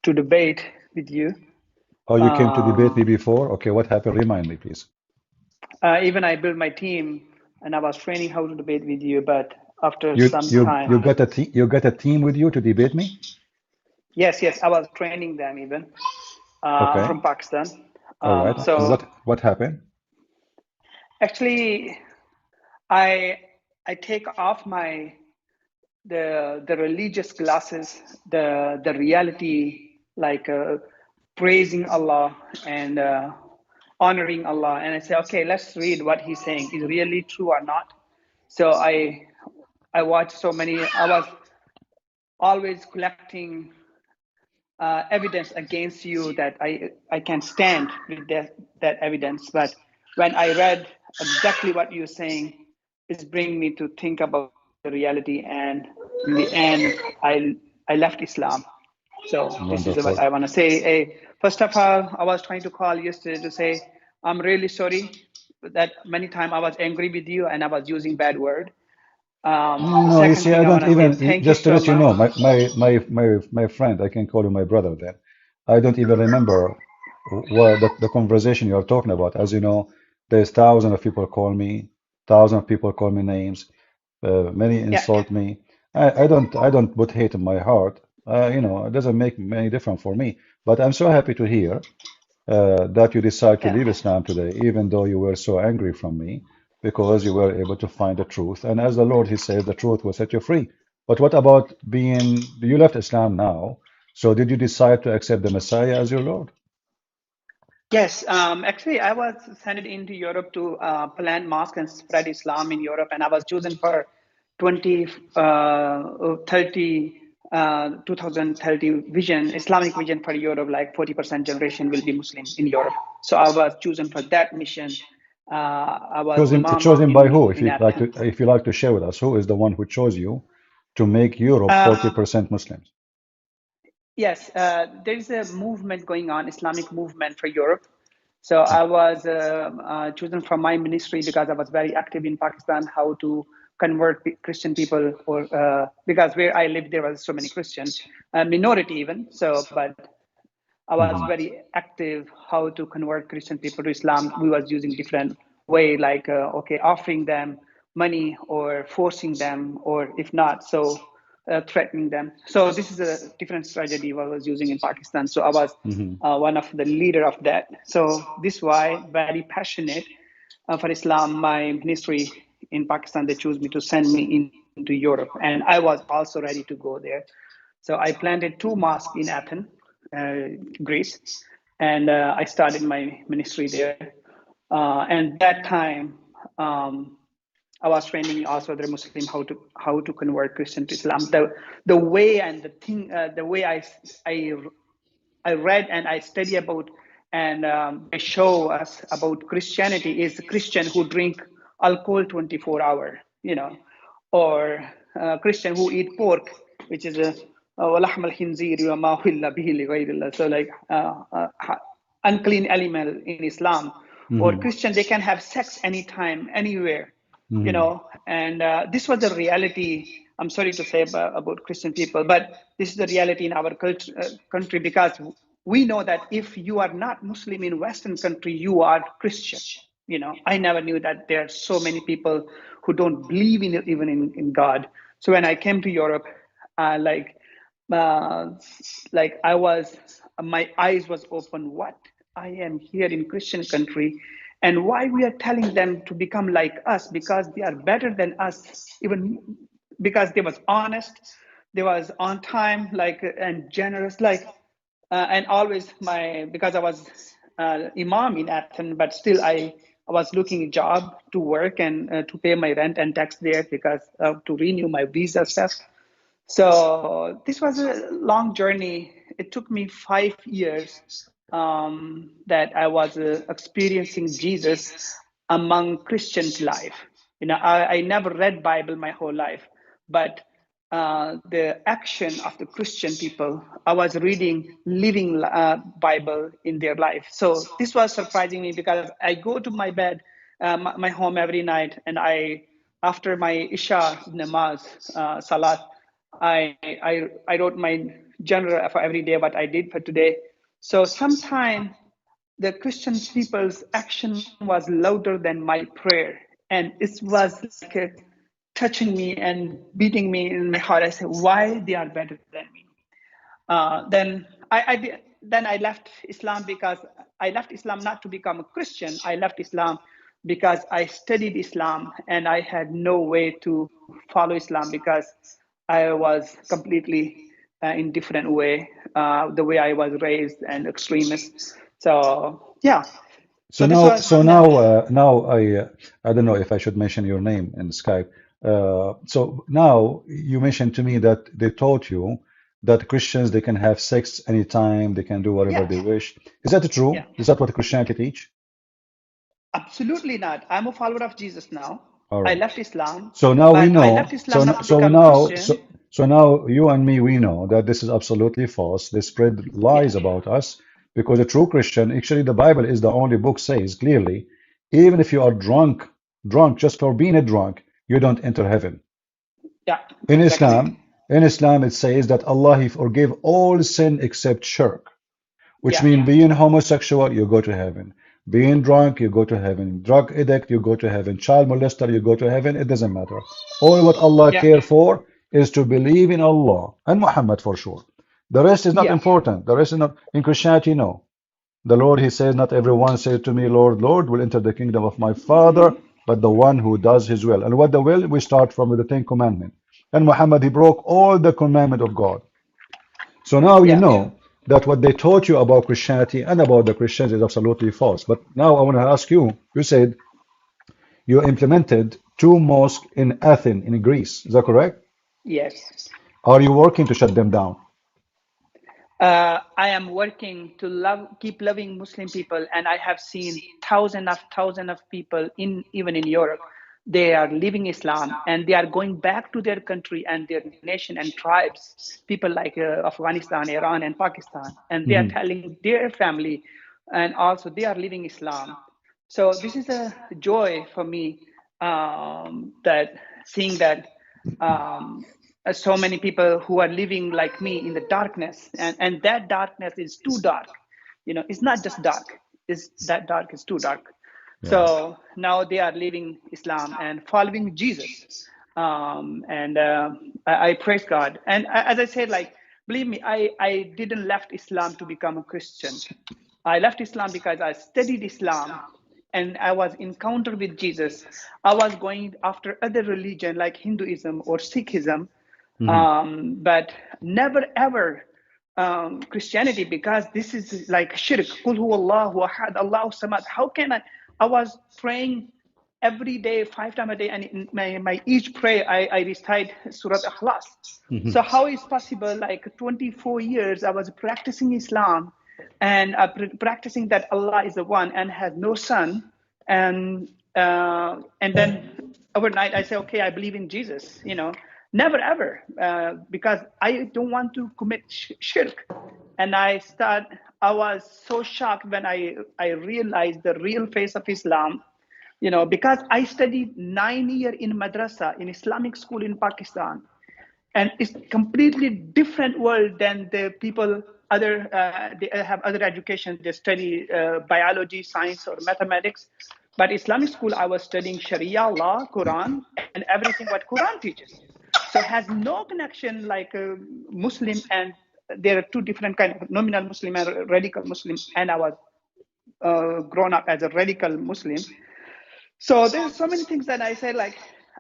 to debate with you. Oh, you came to debate Uh, me before? Okay, what happened? Remind me, please. Even I built my team and I was training how to debate with you, but after You some you time, you got you got a team with you to debate me? yes, I was training them even Okay. from Pakistan. All right. And So what happened? actually, I I take off my the religious glasses, the reality, like praising Allah and honoring Allah, and I say, okay, let's read what he's saying is really true or not. So I watched so many. I was always collecting evidence against you that I can stand with that evidence. But when I read exactly what you're saying, it's bringing me to think about the reality. And in the end, I left Islam. So this is what Wonderful. I want to say. First of all, I was trying to call yesterday to say I'm really sorry that many times I was angry with you and I was using bad word. No, The no, you second see, I thing I don't want to say even, thank you just to so let you much. know, my friend, I can call you my brother then. I don't even remember what the conversation you're talking about. As you know, there's thousands of people call me, thousands of people call me names, many Yeah, insult me. I don't put hate in my heart. It doesn't make any difference for me. But I'm so happy to hear that you decide to yeah. leave Islam today, even though you were so angry from me, because you were able to find the truth. And as the Lord, He says, the truth will set you free. But what about you left Islam now, so did you decide to accept the Messiah as your Lord? Yes, actually, I was sent into Europe to plant mosque and spread Islam in Europe, and I was chosen for 2030 vision, Islamic vision for Europe, like 40% generation will be Muslim in Europe. So I was chosen for that mission. I was Imam Chosen by who? in Athens. If you like to share with us, who is the one who chose you to make Europe Uh, 40% Muslims? yes, there is a movement going on, Islamic movement for Europe. So I was chosen from my ministry because I was very active in Pakistan, how to convert Christian people, or because where I lived there was so many Christians, a minority even. So, but I was Mhm. very active how to convert Christian people to Islam. We was using different way, like okay, offering them money or forcing them, or if not, so threatening them. So this is a different strategy I was using in Pakistan. So I was Mhm. one of the leader of that. So this why very passionate for Islam. My ministry in Pakistan, they chose me to send me into Europe, and I was also ready to go there. So I planted 2 mosques in Athens, Greece, and I started my ministry there. And that time, I was training also the Muslim how to convert Christian to Islam. The way and the thing, the way I read and I study about and they show us about Christianity is a Christian who drink alcohol 24 hour, or Christian who eat pork, which is a ولحم الخنزير وما أهل به لغير الله. So like unclean animal in Islam, or Christian they can have sex anytime, anywhere, and this was the reality. I'm sorry to say about Christian people, but this is the reality in our country, because we know that if you are not Muslim in Western country, you are Christian. I never knew that there are so many people who don't believe in even in God. So when I came to Europe, like I was, my eyes was open. What I am here in Christian country, and why we are telling them to become like us, because they are better than us, even because they was honest, they was on time, and generous, and always because I was imam in Athens, but still I was looking a job to work and to pay my rent and tax there, because to renew my visa stuff. So this was a long journey. It took me 5 years that I was experiencing Jesus among Christians' life. I never read Bible my whole life, but the action of the Christian people, I was reading living Bible in their life. So this was surprising me, because I go to my bed, my home every night, and after my Isha namaz, salat, I wrote my journal for every day, what I did for today. So sometime the Christian people's action was louder than my prayer, and it was like touching me and beating me in my heart. I said, why they are better than me? Then I left Islam, because I left Islam not to become a Christian. I left Islam because I studied Islam and I had no way to follow Islam, because I was completely in different way, the way I was raised and extremist. So yeah. So this now, was now I don't know if I should mention your name in Skype. So now you mentioned to me that they taught you that Christians, they can have sex anytime, they can do whatever they wish. Is that true? Yeah. Is that what Christianity teach? Absolutely not. I'm a follower of Jesus now. All I right. left Islam. So now we But I know. left Islam not to So become now, Christian. so now you and me, we know that this is absolutely false. They spread lies about us, because a true Christian, actually, the Bible is the only book says clearly, even if you are drunk just for being a drunk, you don't enter heaven. Yeah. In Exactly. Islam, it says that Allah He forgive all sin except shirk, which Yeah. means being homosexual, you go to heaven. Being drunk, you go to heaven. Drug addict, you go to heaven. Child molester, you go to heaven. It doesn't matter. All what Allah Yeah. care for is to believe in Allah and Muhammad for sure. The rest is not Yeah. important. The rest is not. In Christianity, no. The Lord, He says, not everyone say to me, Lord, Lord, will enter the kingdom of my Father, but the one who does His will. And what the will? We start from the Ten Commandments. And Muhammad, he broke all the commandment of God. So now you Yeah. know that what they taught you about Christianity and about the Christians is absolutely false. But now I want to ask you, you said you implemented 2 mosques in Athens, in Greece. Is that correct? Yes. Are you working to shut them down? I am working to keep loving Muslim people, and I have seen thousands of people even in Europe. They are leaving Islam and they are going back to their country and their nation and tribes. People like Afghanistan, Iran, and Pakistan, and they are telling their family, and also they are leaving Islam. So this is a joy for me, that seeing that. So many people who are living like me in the darkness, and that darkness is too dark. It's not just dark, it's that dark is too dark. Yeah. So now they are leaving Islam and following Jesus, and I praise God. And as I said, like, believe me, I didn't left Islam to become a Christian. I left Islam because I studied Islam and I was encountered with Jesus. I was going after other religion like Hinduism or Sikhism, but never ever Christianity, because this is like shirk. Qul huwa Allahu ahad, Allahu samad. How can I was praying every day, 5 times a day, and in my each prayer, I recite Surah Ikhlas. So how is possible? Like 24 years, I was practicing Islam, and practicing that Allah is the one and has no son, and then overnight I say, okay, I believe in Jesus. Never ever, because I don't want to commit shirk. And I was so shocked when I realized the real face of Islam, because I studied 9 years in madrasa, in Islamic school in Pakistan. And it's completely different world than the people they have other education. They study biology, science, or mathematics. But Islamic school, I was studying Sharia law, Quran, and everything what Quran teaches. So it has no connection like a Muslim, and there are two different kind of nominal Muslim and radical Muslim. And I was grown up as a radical Muslim. So there's so many things that I say, like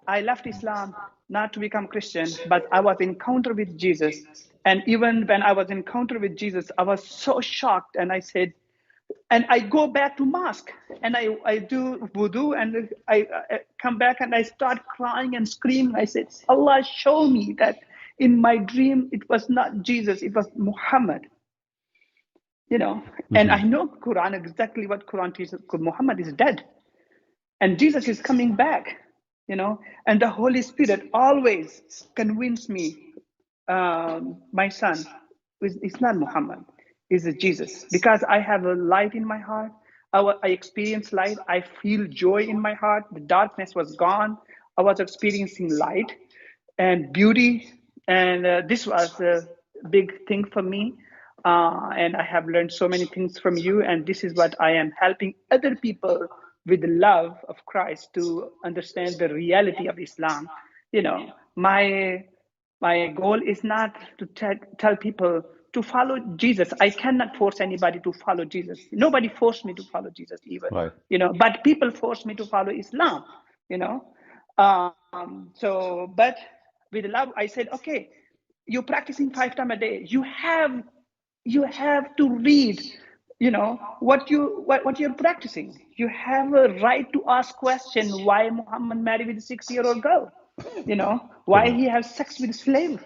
I left Islam not to become Christian, but I was encounter with Jesus. And even when I was encounter with Jesus, I was so shocked. And I said, and I go back to mosque and I do wudu, and I come back and I start crying and screaming. I said, Allah, show me that in my dream, it was not Jesus, it was Muhammad. And I know Quran, exactly what Quran teaches. Muhammad is dead. And Jesus is coming back, and the Holy Spirit always convinced me, my son, it's not Muhammad, it's Jesus. Because I have a light in my heart. I experience light. I feel joy in my heart. The darkness was gone. I was experiencing light and beauty. And this was a big thing for me. And I have learned so many things from you. And this is what I am helping other people with the love of Christ to understand the reality of Islam. My goal is not to tell people to follow Jesus. I cannot force anybody to follow Jesus. Nobody forced me to follow Jesus even. Right. But people forced me to follow Islam. But with love, I said, okay, you're practicing 5 times a day. You have to read what you're practicing. You have a right to ask question why Muhammad married with a 6-year-old girl, why he has sex with a slave.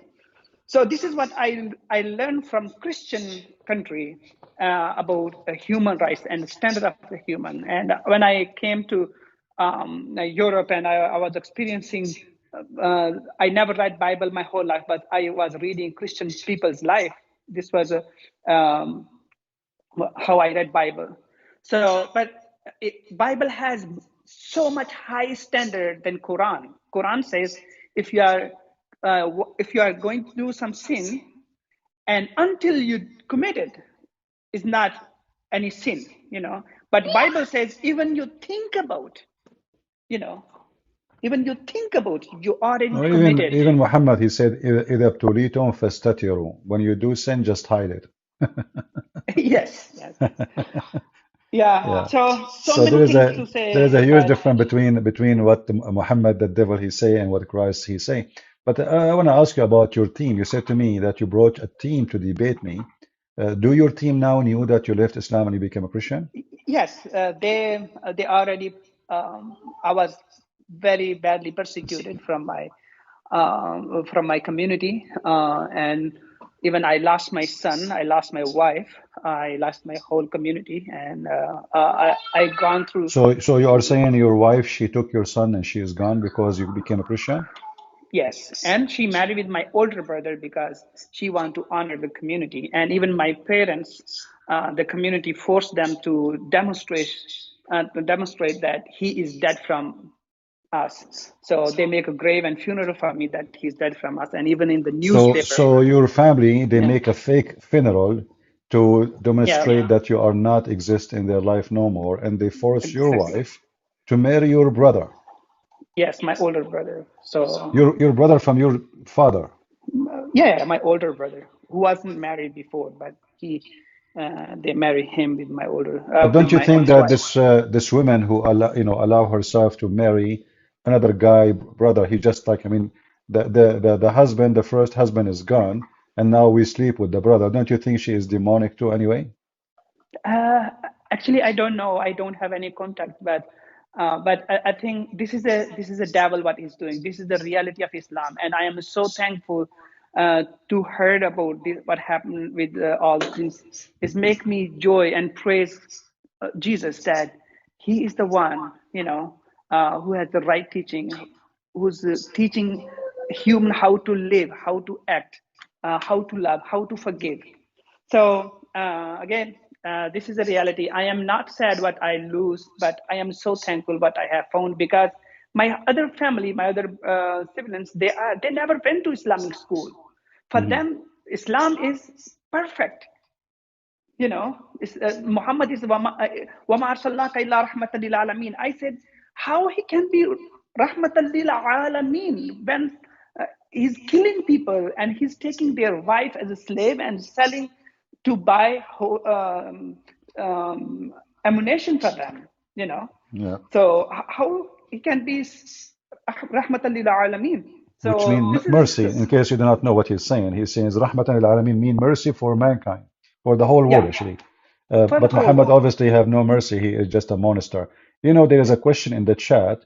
So this is what I learned from Christian country about human rights and the standard of the human. And when I came to Europe, and I was experiencing, I never read Bible my whole life, but I was reading Christian people's life. This was how I read Bible. So, but Bible has so much high standard than Quran. Quran says if you are going to do some sin, and until you commit it, is not any sin, But Bible says even you think about, even you think about, you already committed. Even Muhammad, he said, إِذَا ابْتُلِيتُمْ فَاسْتَتِرُوا. When you do sin, just hide it. Yes. Yeah. So there many things to say. there is a huge difference between what Muhammad, the devil, he say, and what Christ he say. But I want to ask you about your team. You said to me that you brought a team to debate me. Do your team now knew that you left Islam and you became a Christian? Yes, they already. I was very badly persecuted from my community, and even I lost my son, I lost my wife, I lost my whole community, and I gone through. So you are saying your wife, she took your son and she is gone because you became a Christian? Yes, and she married with my older brother because she wanted to honor the community, and even my parents, the community forced them to demonstrate that he is dead from us. So they make a grave and funeral for me that he's dead from us, and even in the newspaper. So your family, they make a fake funeral to demonstrate that you are not exist in their life no more, and they force your wife to marry your brother. Yes, my older brother. So your brother from your father. Yeah, my older brother who wasn't married before, but they married him with my older. But don't you think that wife. this woman who allow herself to marry another guy brother, he just like, I mean, the husband, the first husband is gone, and now we sleep with the brother. Don't you think she is demonic too anyway? Actually, I don't know. I don't have any contact, but But I think this is a devil what he's doing. This is the reality of Islam, and I am so thankful to heard about this, what happened with all this. It make me joy and praise Jesus that He is the one, who has the right teaching, who's teaching human how to live, how to act, how to love, how to forgive. So again, this is a reality. I am not sad what I lose, but I am so thankful what I have found, because my other family, my other siblings, they never went to Islamic school. For them, Islam is perfect. Muhammad is wama arsalnaka illa rahmatan lil alamin. I said, how he can be rahmatan lil alamin when he's killing people and he's taking their wife as a slave and selling to buy ammunition for them, Yeah. So how he can be rahmatan lil alamin? Which So means this mercy. is, In case you do not know what he's saying Rahmatan al Alamin mean mercy for mankind, for the whole world yeah, actually. for the But whole Muhammad world. obviously have no mercy. He is just a monster. There is a question in the chat.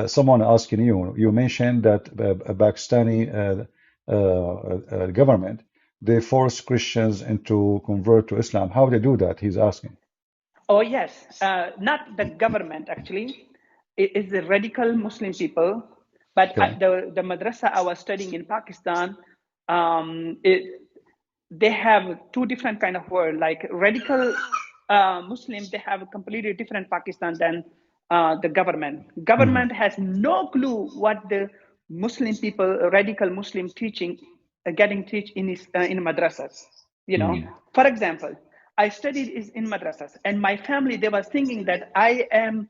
Someone asking you. You mentioned that a Pakistani government, they force Christians into convert to Islam. How they do that? He's asking. Oh yes, not the government actually. It is the radical Muslim people. But Okay. at the madrasa I was studying in Pakistan, they have two different kind of word. Like radical Muslims, they have a completely different Pakistan than the government. Government has no clue what the Muslim people, radical Muslim teaching, getting teach in madrasas. For example, I studied in madrasas, and my family, they was thinking that I am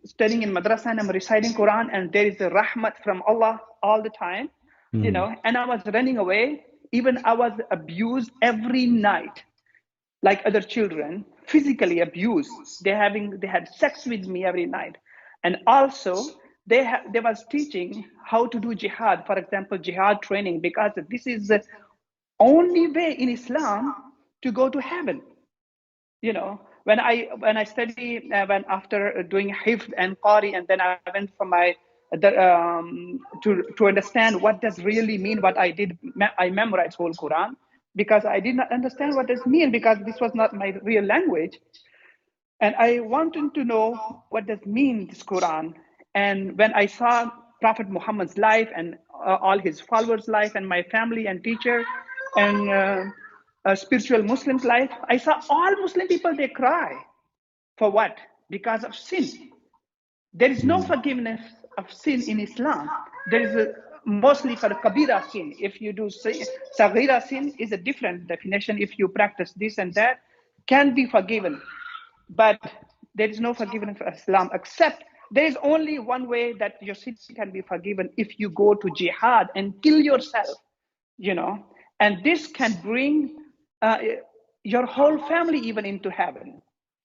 studying in madrasa and I'm reciting Quran, and there is a rahmat from Allah all the time, and I was running away. Even I was abused every night, like other children, physically abused. They had sex with me every night, and also they was teaching how to do jihad. For example, jihad training, because this is the only way in Islam to go to heaven. When I study, when after doing hifd and qari, and then I went for my to understand what does really mean what I did. I memorized whole Quran, because I did not understand what this mean, because this was not my real language, and I wanted to know what does mean this Quran. And when I saw Prophet Muhammad's life and all his followers' life, and my family and teacher and spiritual Muslims' life, I saw all Muslim people, they cry. For what? Because of sin. There is no forgiveness of sin in Islam. There is mostly for kabira sin. If you do saghira sin, is a different definition. If you practice this and that, can be forgiven. But there is no forgiveness for Islam, except there is only one way that your sin can be forgiven: if you go to jihad and kill yourself, and this can bring your whole family even into heaven,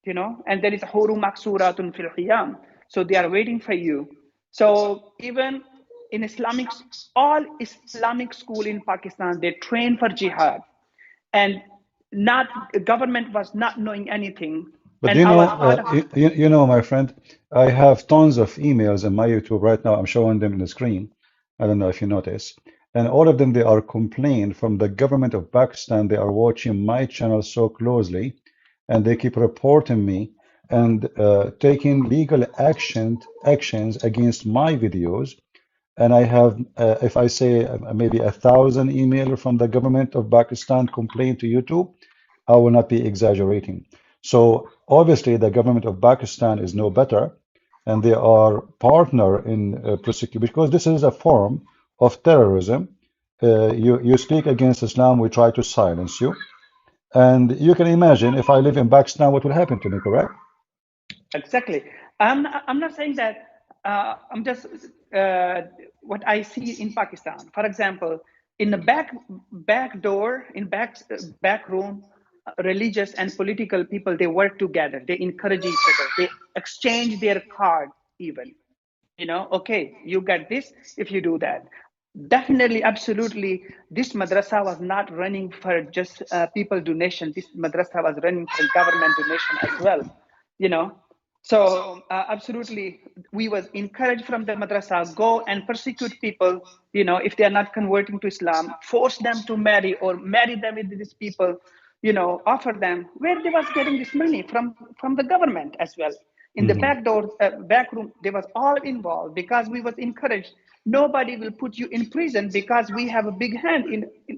and there is huru maksuratun fil qiyam, so they are waiting for you. So even in all Islamic school in Pakistan, they train for jihad, and not government was not knowing anything, But and I was part of. my friend, I have tons of emails in my YouTube right now. I'm showing them in the screen. I don't know if you notice. And all of them, they are complaint from the government of Pakistan. They are watching my channel so closely, and they keep reporting me and taking legal actions against my videos. And I have, if I say maybe 1,000 emails from the government of Pakistan complaint to YouTube, I will not be exaggerating. So obviously, the government of Pakistan is no better, and they are partner in prosecution, because this is a form of terrorism. You speak against Islam, we try to silence you, and you can imagine if I live in Pakistan, what will happen to me, correct? Exactly. I'm not saying that. I'm just what I see in Pakistan. For example, in the back door, in back room, religious and political people, they work together. They encourage each other. They exchange their card even. Okay, you get this if you do that. Definitely, absolutely. This madrasa was not running for just people donation. This madrasa was running for government donation as well. You know, So absolutely, we was encouraged from the madrasa, go and persecute people, if they are not converting to Islam, force them to marry or marry them with these people, offer them, where they was getting this money from the government as well. In the back door, back room, they was all involved because we was encouraged. Nobody will put you in prison because we have a big hand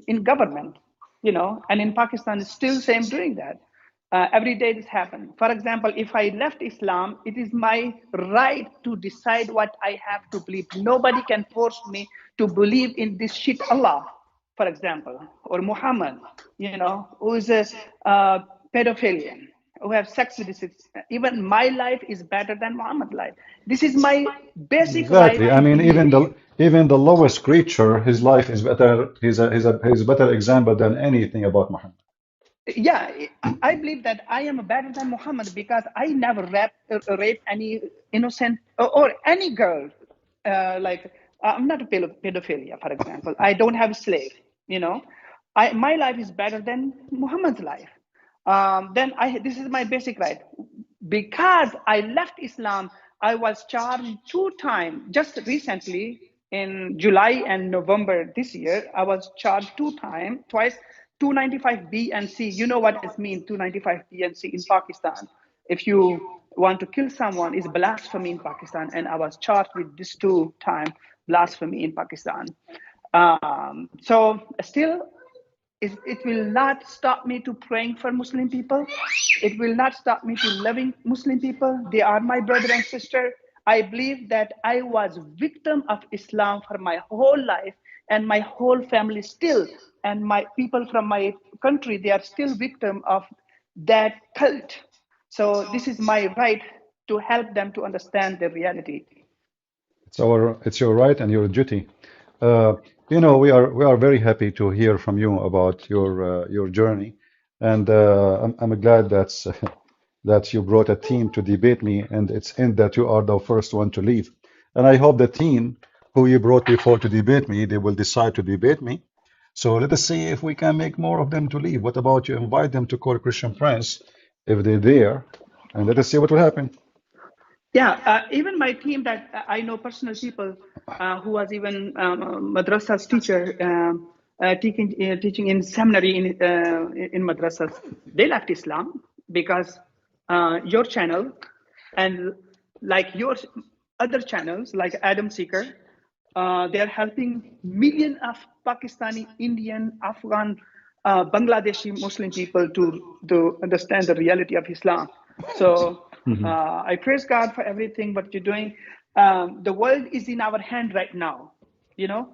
in government, and in Pakistan, it's still same doing that. Every day this happens. For example, if I left Islam, it is my right to decide what I have to believe. Nobody can force me to believe in this shit Allah, for example, or Muhammad, who is a pedophilian, who have sex with this. Even my life is better than Muhammad's life. This is my basic right Exactly. I to mean, believe. even the lowest creature, his life is better. He's a better example than anything about Muhammad. Yeah, I believe that I am better than Muhammad because I never rape any innocent or any girl. Like I'm not a pedophilia, for example. I don't have a slave. My life is better than Muhammad's life. Then this is my basic right. Because I left Islam, I was charged 2 times. Just recently, in July and November this year, I was charged twice, 295B and C. You know what it means, 295B and C in Pakistan. If you want to kill someone, is blasphemy in Pakistan, and I was charged with this 2 times blasphemy in Pakistan. So still, it will not stop me to praying for Muslim people. It will not stop me to loving Muslim people. They are my brother and sister. I believe that I was victim of Islam for my whole life, and my whole family still, and my people from my country, they are still victim of that cult. So this is my right to help them to understand the reality. It's your right and your duty. Uh, we are very happy to hear from you about your journey, and I'm glad that's that you brought a team to debate me, and it's in that you are the first one to leave. And I hope the team who you brought before to debate me, they will decide to debate me. So let us see if we can make more of them to leave. What about you invite them to call Christian Prince if they're there, and let us see what will happen. Yeah, even my team that I know personal people who was even madrasa's teacher, teaching in seminary in madrasas, they left Islam because your channel and like your other channels like Adam Seeker, they are helping millions of Pakistani, Indian, Afghan, Bangladeshi Muslim people to understand the reality of Islam. So I praise God for everything what you're doing. The world is in our hand right now. You know,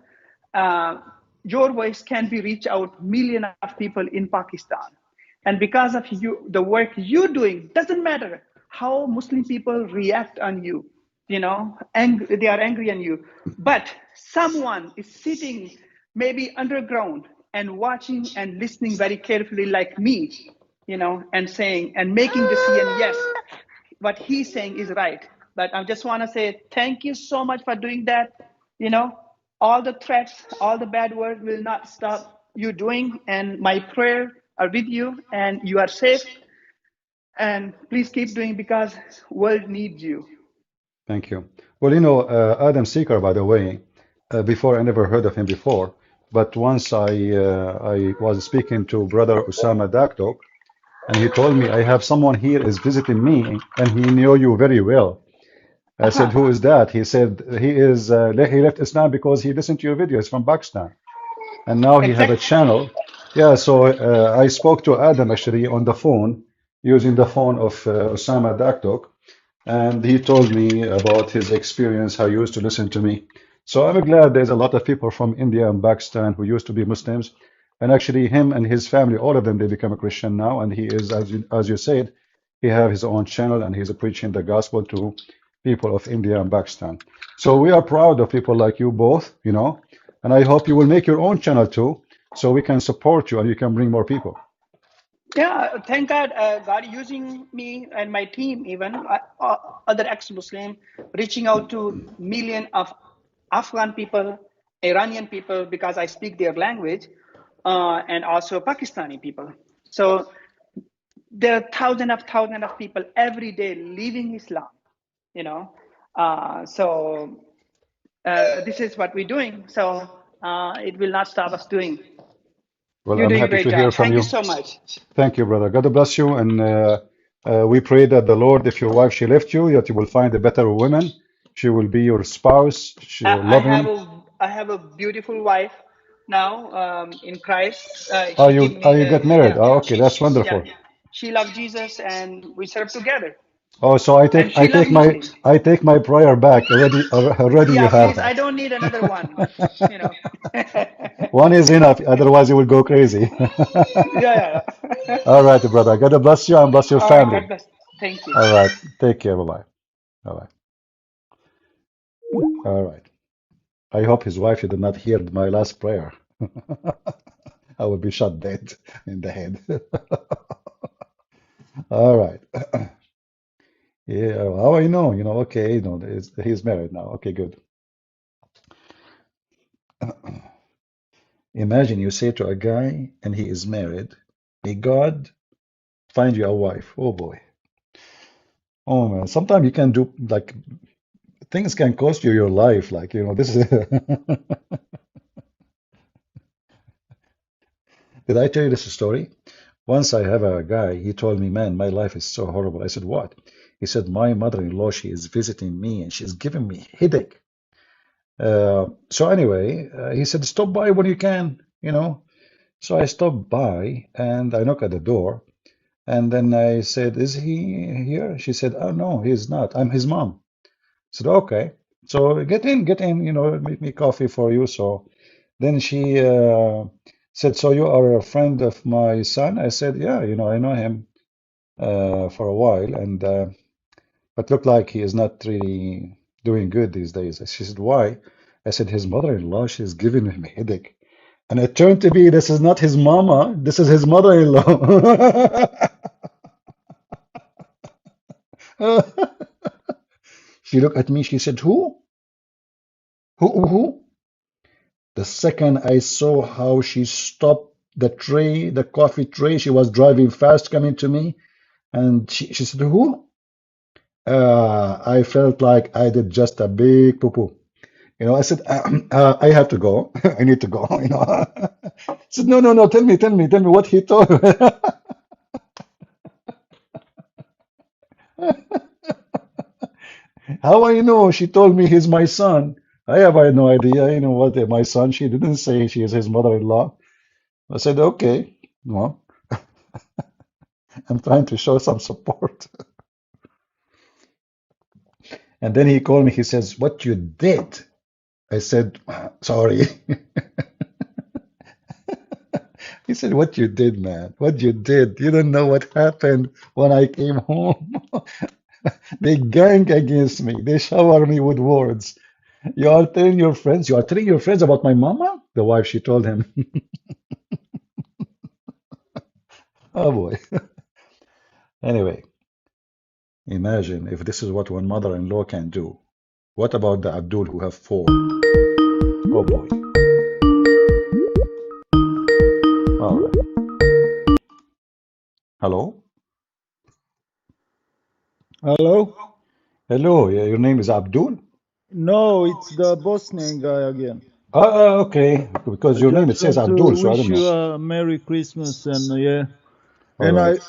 your voice can be reach out millions of people in Pakistan, and because of you, the work you're doing doesn't matter how Muslim people react on you. They are angry on you, but someone is sitting maybe underground and watching and listening very carefully like me, and saying and making decision, yes, what he's saying is right. But I just want to say thank you so much for doing that. All the threats, all the bad words will not stop you doing, and my prayer are with you, and you are safe, and please keep doing because world needs you. Thank you. Well, Adam Seeker, by the way, before I never heard of him before, but once I was speaking to brother Usama Daktok, and he told me I have someone here is visiting me, and he knew you very well. I said, who is that? He said he left Islam because he listened to your videos from Pakistan, and now he have a Exactly. channel. Yeah, so I spoke to Adam actually on the phone using the phone of Usama Daktok, and he told me about his experience, how he used to listen to me. So I'm glad there's a lot of people from India and Pakistan who used to be Muslims, and actually him and his family, all of them, they become a Christian now, and he is, as you said, he have his own channel and he's preaching the gospel to people of India and Pakistan. So we are proud of people like you both, and I hope you will make your own channel too, so we can support you and you can bring more people. Yeah, thank God, God using me and my team, even other ex-Muslim, reaching out to millions of Afghan people, Iranian people, because I speak their language, and also Pakistani people. So there are thousands of people every day leaving Islam, you know. So this is what we're doing. So it will not stop us doing. Well, You're I'm doing a happy great to hear job. from Thank you you. so much. Thank you, brother. God bless you. And we pray that the Lord, if your wife, she left you, that you will find a better woman. She will be your spouse. She will I love have him. a beautiful wife now in Christ. Oh, She gave oh, me you got married. yeah. Oh, okay, that's Yeah, wonderful. she loved Jesus and we serve together. Oh, so And she loved Muslim. I take my prayer back. Already you Yeah, have please. her. I don't need another one. You know. One is enough. Otherwise, you will go crazy. Yeah. All right, brother. God bless you and bless your All right. family. God bless. Thank you. All right. Take care. Bye bye. Bye bye. All right. I hope his wife did not hear my last prayer. I will be shot dead in the head. All right. Yeah. How I know? Okay. He's married now. Okay, good. Imagine you say to a guy and he is married, may God find you a wife. Oh boy. Oh man. Sometimes you can do like things can cost you your life. Like, this is. Did I tell you this story? Once I have a guy, he told me, man, my life is so horrible. I said, what? He said, my mother-in-law, she is visiting me and she's giving me headache. So anyway, he said, stop by when you can. So I stopped by and I knocked at the door. And then I said, is he here? She said, oh, no, he's not. I'm his mom. I said, okay. So get in, make me coffee for you. So then she said, so you are a friend of my son? I said, yeah, I know him for a while, and but looked like he is not really doing good these days. She said, why? I said, his mother-in-law, she's giving him a headache. And it turned to be, this is not his mama, this is his mother-in-law. She looked at me, she said, who? Who? The second I saw how she stopped the coffee tray, she was driving fast coming to me, and she said, who? I felt like I did just a big poo-poo. I said, I have to go. I need to go. I said, no, tell me what he told. How I know? She told me he's my son. I have no idea. What, my son? She didn't say she is his mother-in-law. I said, okay, well, I'm trying to show some support. And then he called me. He says, what you did? I said, sorry. He said, what you did, man? What you did? You don't know what happened when I came home. They gang against me. They shower me with words. You are telling your friends about my mama? The wife, she told him. Oh boy. Anyway, imagine if this is what one mother-in-law can do. What about the Abdul who have four? Oh boy. All right. Hello? Hello? Hello, yeah, your name is Abdul? No, it's the Bosnian guy again. Okay, because I your name, just it says want to Abdul, so I wish don't you know. a Merry Christmas and yeah. All And right.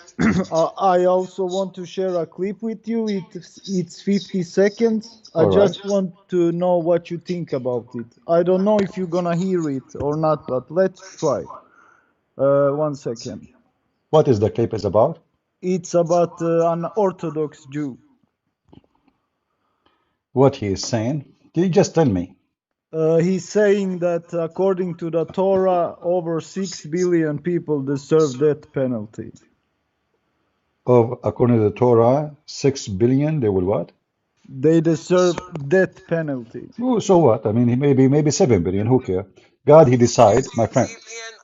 I also want to share a clip with you. It's 50 seconds. I All right. just want to know what you think about it. I don't know if you're gonna hear it or not, but let's try. 1 second. What is the clip is about? It's about an Orthodox Jew. What he is saying? Can you just tell me? He's saying that according to the Torah, over 6 billion people deserve death penalty. According to the Torah, 6 billion, they will what? They deserve death penalty. Oh, so what? I mean, maybe 7 billion, who cares? God, he decide, my friend.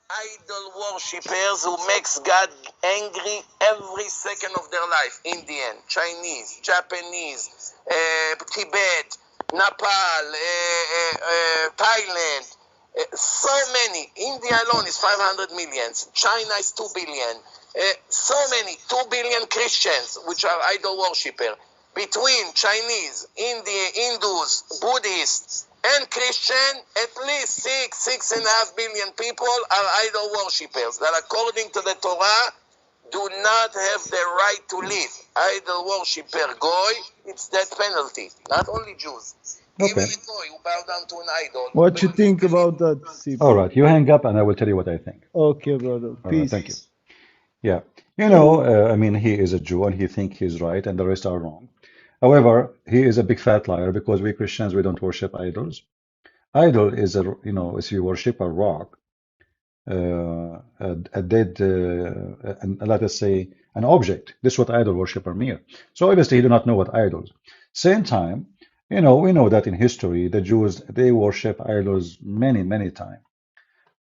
Idol worshippers who makes God angry every second of their life. Indian, Chinese, Japanese, Tibet, Nepal, Thailand. So many. India alone is 500 million. China is 2 billion. So many, 2 billion Christians, which are idol worshippers, between Chinese, Hindus, Buddhists, and Christian, at least 6.5 billion people are idol worshippers that, according to the Torah, do not have the right to live. Idol worshipper goy, it's death penalty. Not only Jews. Even Okay. a goy who bow down to an idol. What you think about that, CP? All right. You hang up and I will tell you what I think. Okay, brother. All right. Peace. Thank you. Yeah. You know, I mean, he is a Jew and he thinks he's right and the rest are wrong. However, he is a big fat liar because we Christians, we don't worship idols. Idol is if you worship a rock, a dead, and let us say, an object. This is what idol worship are mere. So obviously, he do not know what idols. Same time, we know that in history, the Jews, they worship idols many, many times.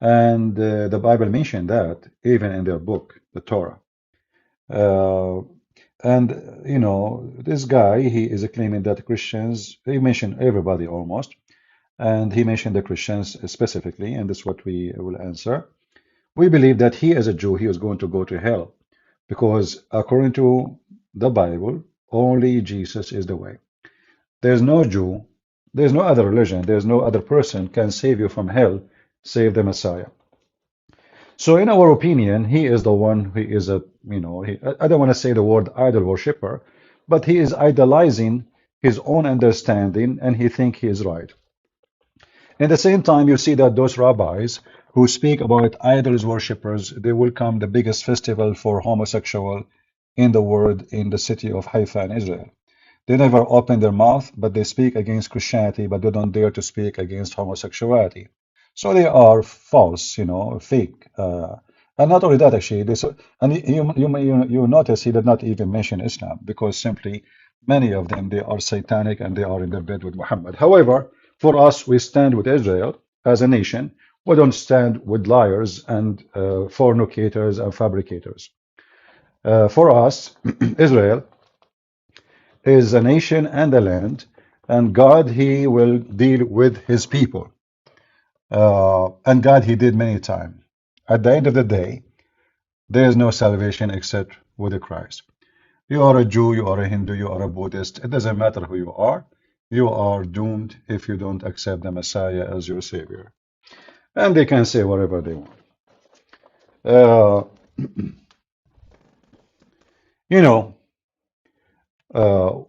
And the Bible mentioned that even in their book, the Torah. This guy, he is claiming that Christians, he mentioned everybody almost, and he mentioned the Christians specifically, and this is what we will answer. We believe that he, as a Jew, he is going to go to hell because according to the Bible, only Jesus is the way. There's no Jew, there's no other religion, there's no other person can save you from hell, save the Messiah. So in our opinion, he is the one who is I don't want to say the word idol worshipper, but he is idolizing his own understanding and he thinks he is right. At the same time, you see that those rabbis who speak about idols worshippers, they welcome the biggest festival for homosexual in the world in the city of Haifa in Israel. They never open their mouth, but they speak against Christianity, but they don't dare to speak against homosexuality. So they are false, fake. And not only that, actually, you notice he did not even mention Islam because simply many of them, they are satanic and they are in their bed with Muhammad. However, for us, we stand with Israel as a nation. We don't stand with liars and fornicators and fabricators. For us, Israel is a nation and a land, and God, he will deal with his people. And God, he did many times. At the end of the day, there is no salvation except with the Christ. You are a Jew, you are a Hindu, you are a Buddhist. It doesn't matter who you are. You are doomed if you don't accept the Messiah as your Savior. And they can say whatever they want.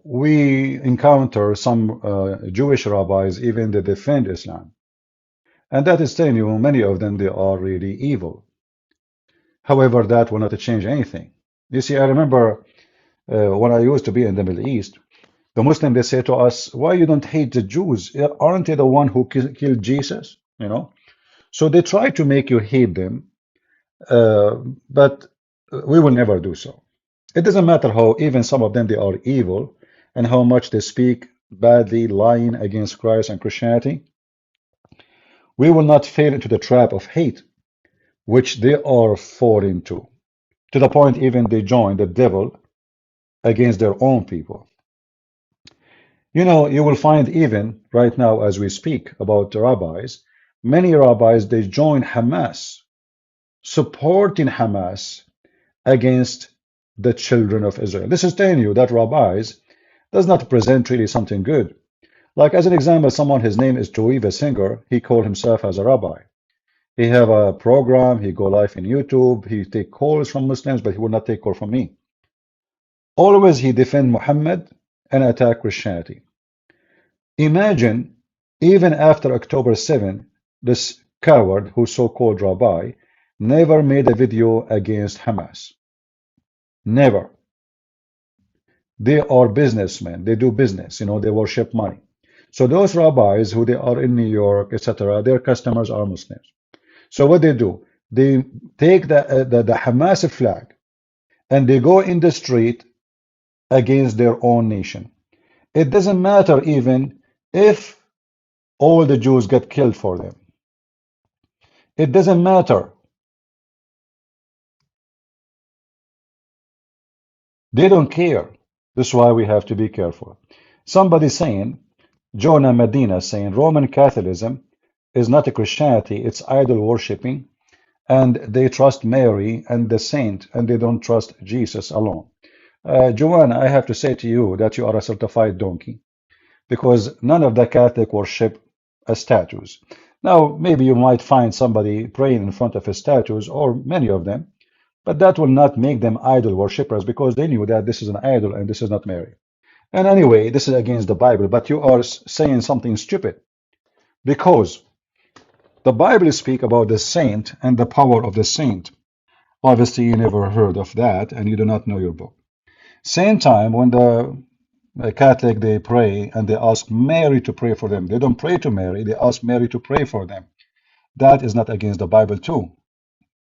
We encounter some Jewish rabbis, even they defend Islam. And that is telling you, many of them, they are really evil. However, that will not change anything. You see, I remember when I used to be in the Middle East, the Muslims, they say to us, why you don't hate the Jews? Aren't they the one who killed Jesus? So they try to make you hate them, but we will never do so. It doesn't matter how even some of them, they are evil and how much they speak badly, lying against Christ and Christianity. We will not fall into the trap of hate, which they are falling to the point even they join the devil against their own people. You will find even right now as we speak about the rabbis, many rabbis, they join Hamas, supporting Hamas against the children of Israel. This is telling you that rabbis does not present really something good. Like as an example, someone, his name is Joey the singer, he called himself as a rabbi. He have a program, he go live in YouTube, he take calls from Muslims, but he will not take call from me. Always he defend Muhammad and attack Christianity. Imagine, even after October 7, this coward, who's so-called rabbi, never made a video against Hamas. Never. They are businessmen, they do business, they worship money. So those rabbis who they are in New York, etc., their customers are Muslims. So what they do, they take the Hamas flag and they go in the street against their own nation. It doesn't matter even if all the Jews get killed for them. It doesn't matter. They don't care. That's why we have to be careful. Somebody saying, Jonah Medina saying, Roman Catholicism is not a Christianity, it's idol worshipping, and they trust Mary and the saint, and they don't trust Jesus alone. Joanna, I have to say to you that you are a certified donkey, because none of the Catholic worship statues. Now, maybe you might find somebody praying in front of his statues, or many of them, but that will not make them idol worshippers, because they knew that this is an idol and this is not Mary. And anyway, this is against the Bible, but you are saying something stupid, because the Bible speaks about the saint and the power of the saint. Obviously, you never heard of that, and you do not know your book. Same time, when the Catholic, they pray and they ask Mary to pray for them. They don't pray to Mary, they ask Mary to pray for them. That is not against the Bible too.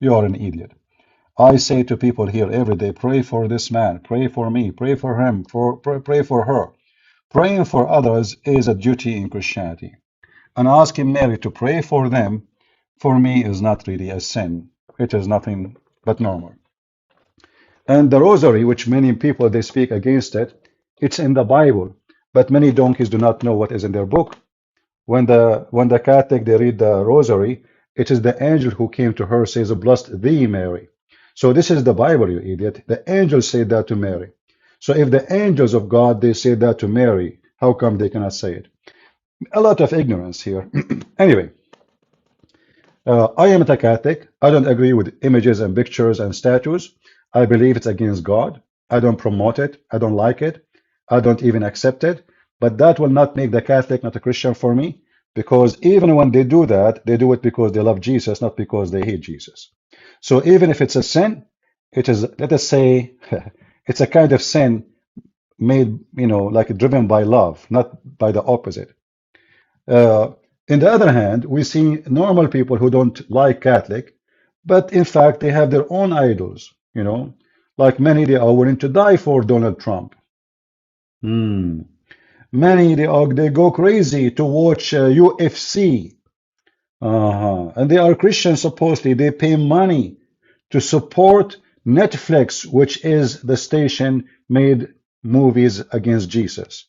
You are an idiot. I say to people here every day, pray for this man, pray for me, pray for him, pray for her. Praying for others is a duty in Christianity. And asking Mary to pray for them, for me, is not really a sin. It is nothing but normal. And the rosary, which many people, they speak against it, it's in the Bible, but many donkeys do not know what is in their book. When the Catholic, they read the rosary, it is the angel who came to her, says, blessed thee, Mary. So this is the Bible, you idiot. The angels say that to Mary. So if the angels of God, they say that to Mary, how come they cannot say it? A lot of ignorance here. Anyway, I am a Catholic. I don't agree with images and pictures and statues. I believe it's against God. I don't promote it. I don't like it. I don't even accept it. But that will not make the Catholic not a Christian for me, because even when they do that, they do it because they love Jesus, not because they hate Jesus. So even if it's a sin, it is, let us say, it's a kind of sin made, like driven by love, not by the opposite. In the other hand, we see normal people who don't like Catholic, but in fact, they have their own idols, like many, they are willing to die for Donald Trump. Many, they go crazy to watch UFC. And they are Christians, supposedly. They pay money to support Netflix, which is the station made movies against Jesus.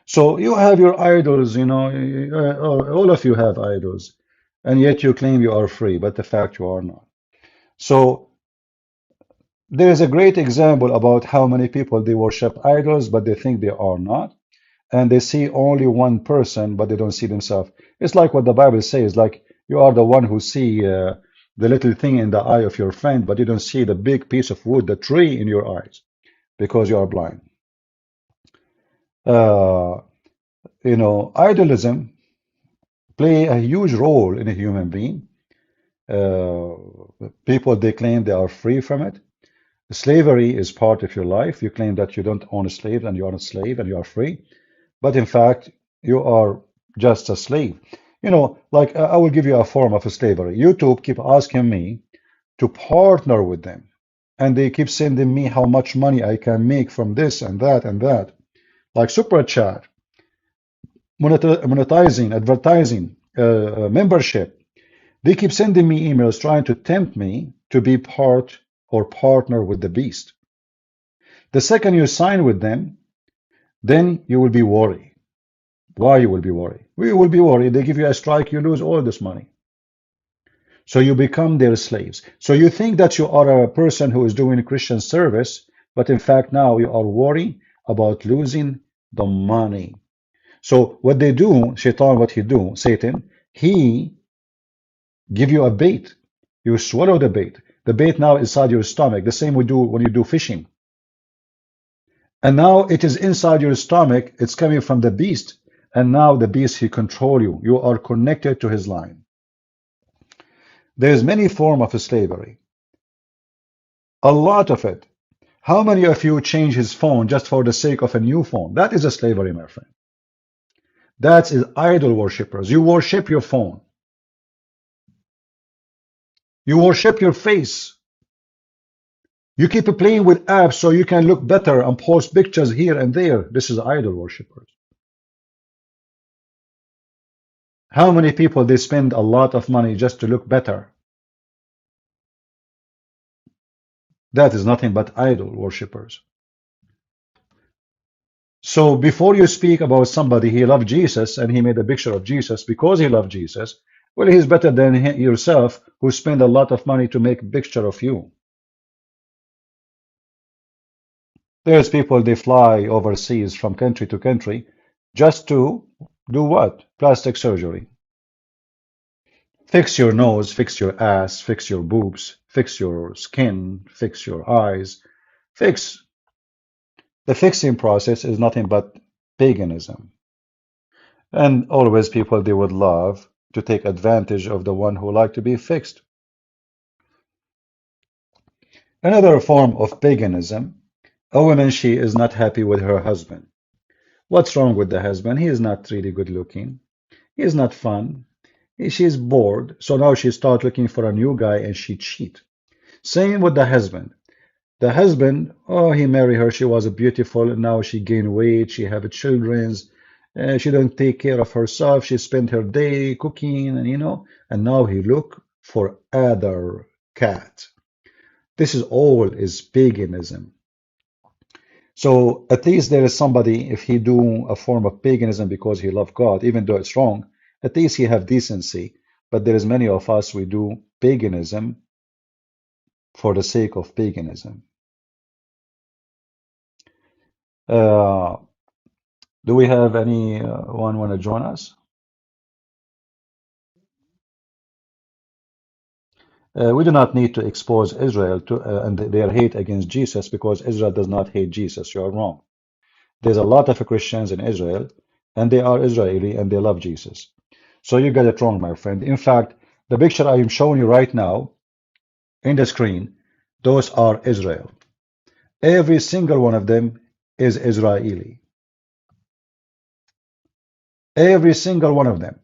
So you have your idols, all of you have idols, and yet you claim you are free, but the fact you are not. So there is a great example about how many people, they worship idols, but they think they are not. And they see only one person, but they don't see themselves. It's like what the Bible says, like you are the one who see the little thing in the eye of your friend, but you don't see the big piece of wood, the tree in your eyes, because you are blind. Idolism play a huge role in a human being. People, they claim they are free from it. Slavery is part of your life. You claim that you don't own a slave and you are a slave and you are free. But in fact, you are just a slave. Like I will give you a form of slavery. YouTube keep asking me to partner with them. And they keep sending me how much money I can make from this and that and that. Like super chat, monetizing, advertising, membership. They keep sending me emails trying to tempt me to be part or partner with the beast. The second you sign with them, then you will be worried. Why you will be worried? We will be worried. They give you a strike, you lose all this money. So you become their slaves. So you think that you are a person who is doing Christian service, but in fact now you are worried about losing the money. So what they do, Shaitan, what he do, Satan, he give you a bait. You swallow the bait. The bait now is inside your stomach. The same we do when you do fishing. And now it is inside your stomach. It's coming from the beast. And now the beast, he control you. You are connected to his line. There is many forms of slavery. A lot of it. How many of you change his phone just for the sake of a new phone? That is a slavery, my friend. That is idol worshippers. You worship your phone. You worship your face. You keep playing with apps so you can look better and post pictures here and there. This is idol worshippers. How many people, they spend a lot of money just to look better? That is nothing but idol worshippers. So before you speak about somebody, he loved Jesus and he made a picture of Jesus because he loved Jesus, Well, he's better than yourself, who spend a lot of money to make a picture of you. There's people, they fly overseas from country to country just to do what? Plastic surgery. Fix your nose, fix your ass, fix your boobs, fix your skin, fix your eyes. Fix. The fixing process is nothing but paganism. And always people, they would love to take advantage of the one who like to be fixed. Another form of paganism, a woman, she is not happy with her husband. What's wrong with the husband? He is not really good looking. He is not fun. She is bored. So now she start looking for a new guy and she cheat. Same with the husband. The husband, oh, he married her. She was beautiful. And now she gained weight. She have children. She don't take care of herself. She spent her day cooking, and and now he look for other cat. This is all is paganism. So at least there is somebody, if he do a form of paganism because he love God, even though it's wrong, at least he have decency. But there is many of us, we do paganism for the sake of paganism. Do we have anyone want to join us? We do not need to expose Israel to and their hate against Jesus, because Israel does not hate Jesus. You are wrong. There's a lot of Christians in Israel, and they are Israeli, and they love Jesus. So you got it wrong, my friend. In fact, the picture I am showing you right now in the screen, those are Israel. Every single one of them is Israeli. Every single one of them.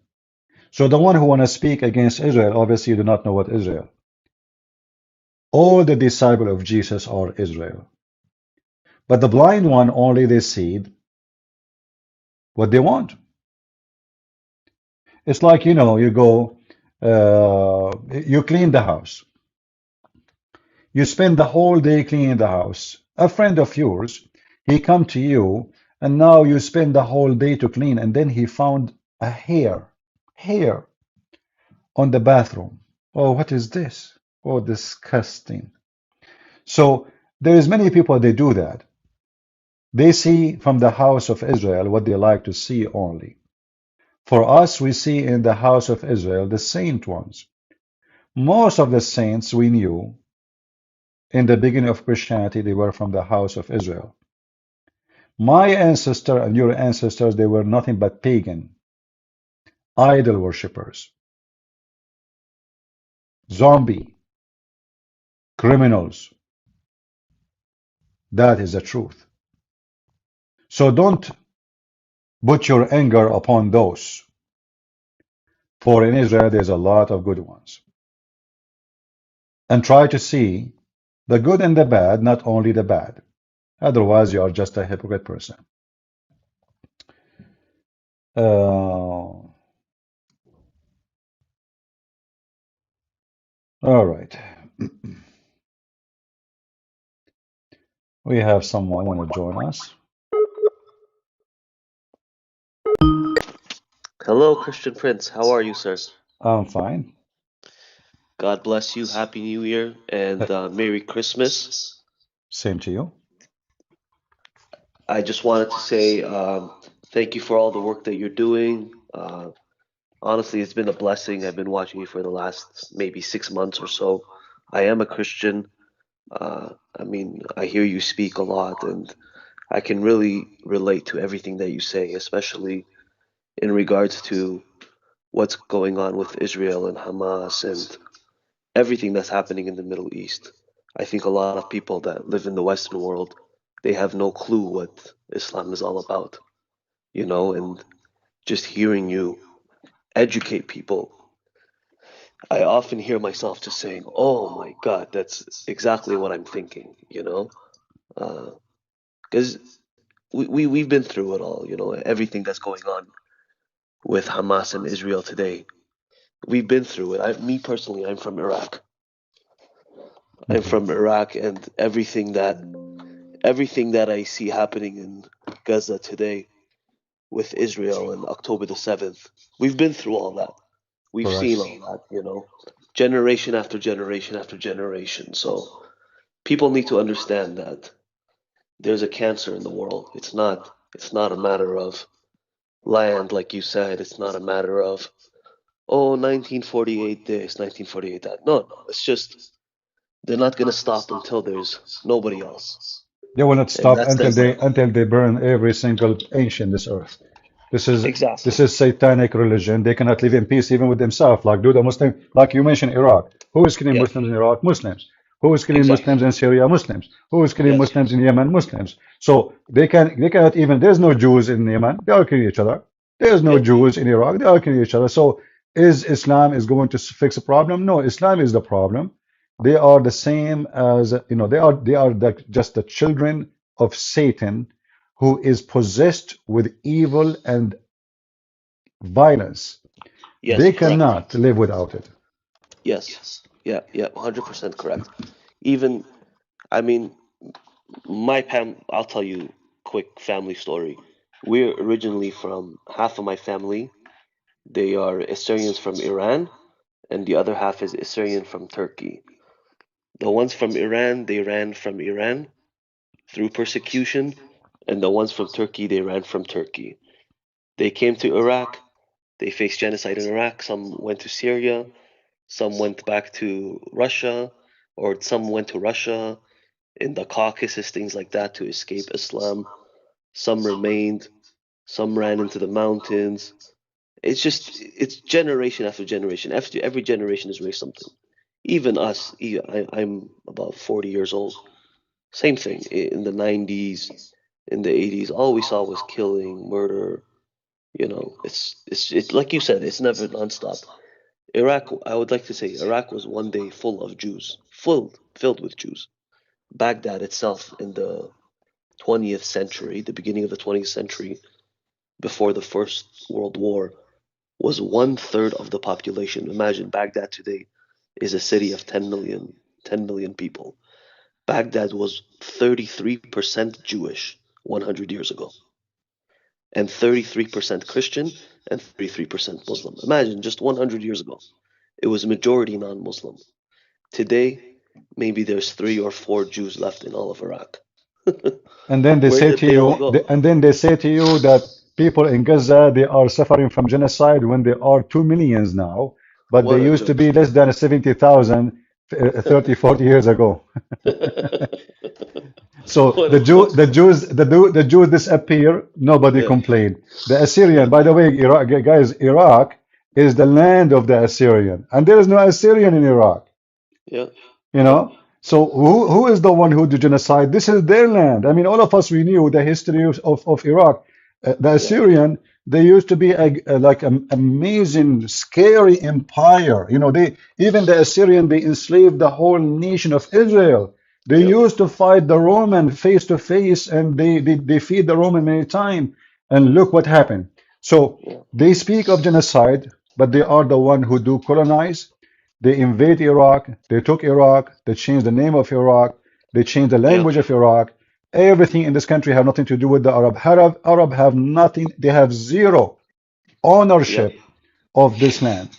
So the one who want to speak against Israel, obviously you do not know what Israel. All the disciples of Jesus are Israel. But the blind one, only they see what they want. It's like, you go, you clean the house. You spend the whole day cleaning the house. A friend of yours, he come to you, and now you spend the whole day to clean, and then he found a hair on the bathroom. Oh, what is this? Oh, disgusting. So there is many people, they do that. They see from the house of Israel what they like to see only. For us, we see in the house of Israel the saint ones. Most of the saints we knew in the beginning of Christianity, they were from the house of Israel. My ancestor and your ancestors, they were nothing but pagan, idol worshippers, zombie, criminals. That is the truth. So don't put your anger upon those. For in Israel, there's a lot of good ones. And try to see the good and the bad, not only the bad. Otherwise, you are just a hypocrite person. All right. We have someone want to join us. Hello, Christian Prince. How are you, sir? I'm fine. God bless you. Happy New Year and Merry Christmas. Same to you. I just wanted to say thank you for all the work that you're doing. Honestly, it's been a blessing. I've been watching you for the last maybe 6 months or so. I am a Christian. I hear you speak a lot, and I can really relate to everything that you say, especially in regards to what's going on with Israel and Hamas and everything that's happening in the Middle East. I think a lot of people that live in the Western world, they have no clue what Islam is all about, and just hearing you educate people, I often hear myself just saying, oh my God, that's exactly what I'm thinking, because we've been through it all, everything that's going on with Hamas and Israel today. We've been through it. Me personally, I'm from Iraq. I'm from Iraq, and everything that I see happening in Gaza today with Israel and October the 7th, we've been through all that. We've Correct. seen all that, you know, generation after generation after generation. So people need to understand that there's a cancer in the world. It's not a matter of land, like you said. It's not a matter of, oh, 1948 this, 1948 that. No, no. It's just they're not going to stop until there's nobody else. They will not And stop that's the until they burn every single inch in this earth. This is exactly. this is satanic religion. They cannot live in peace even with themselves. Like do the Muslim, like you mentioned Iraq. Who is killing Yeah, Muslims in Iraq? Muslims. Who is killing exactly. Muslims in Syria? Muslims. Who is killing Yes. Muslims in Yemen? Muslims. So they cannot even. There's no Jews in Yemen. They are killing each other. There's no Yeah. Jews in Iraq. They are killing each other. So is Islam is going to fix a problem? No, Islam is the problem. They are the same as they are just the children of Satan, who is possessed with evil and violence. Yes, They correct. cannot live without it. Yes. Yeah, yeah, 100% correct. Even, I mean, I'll tell you quick family story. We're originally from half of my family, they are Assyrians from Iran, and the other half is Assyrian from Turkey. The ones from Iran, they ran from Iran through persecution, and the ones from Turkey, they ran from Turkey. They came to Iraq, they faced genocide in Iraq, some went to Syria, some went back to Russia, or some went to Russia in the Caucasus, things like that, to escape Islam. Some remained, some ran into the mountains. It's generation after generation. After every generation has raised something. Even us, I'm about 40 years old. Same thing in the 90s, in the 80s. All we saw was killing, murder. You know, it's like you said, it's never nonstop. Iraq, I would like to say, Iraq was one day full of Jews, filled with Jews. Baghdad itself in the 20th century, the beginning of the 20th century, before the First World War, was 1/3 of the population. Imagine Baghdad today is a city of 10 million people. Baghdad was 33% Jewish 100 years ago, and 33% Christian and 33% Muslim. Imagine just 100 years ago, it was majority non-Muslim. Today, maybe there's 3 or 4 Jews left in all of Iraq. And then they Where say did to they all you, go? and then they say to you that people in Gaza they are suffering from genocide when they are 2 millions now, but What they a used to joke. be less than 70,000 30, 40 years ago. So What the a Jew, joke. the Jews disappear. Nobody Yeah, complained. The Assyrian, by the way, Iraq, guys, Iraq is the land of the Assyrian, and there is no Assyrian in Iraq. yeah, You know, so who is the one who did genocide? This is their land. I mean, all of us we knew the history of Iraq. The yeah, Assyrian, they used to be like an amazing, scary empire. You know, they even the Assyrian they enslaved the whole nation of Israel. They yep, used to fight the Roman face to face, and they defeat the Roman many times. And look what happened. So yeah, they speak of genocide, but they are the one who do colonize. They invade Iraq, they took Iraq, they changed the name of Iraq, they changed the yeah, language of Iraq. Everything in this country have nothing to do with the Arab. Arab have nothing, they have zero yeah. ownership of this land.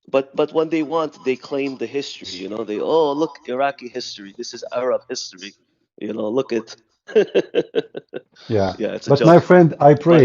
But when they want, they claim the history. You know, oh, look, Iraqi history. This is Arab history. You know, look at. Yeah. Yeah, it's a But my joke. friend,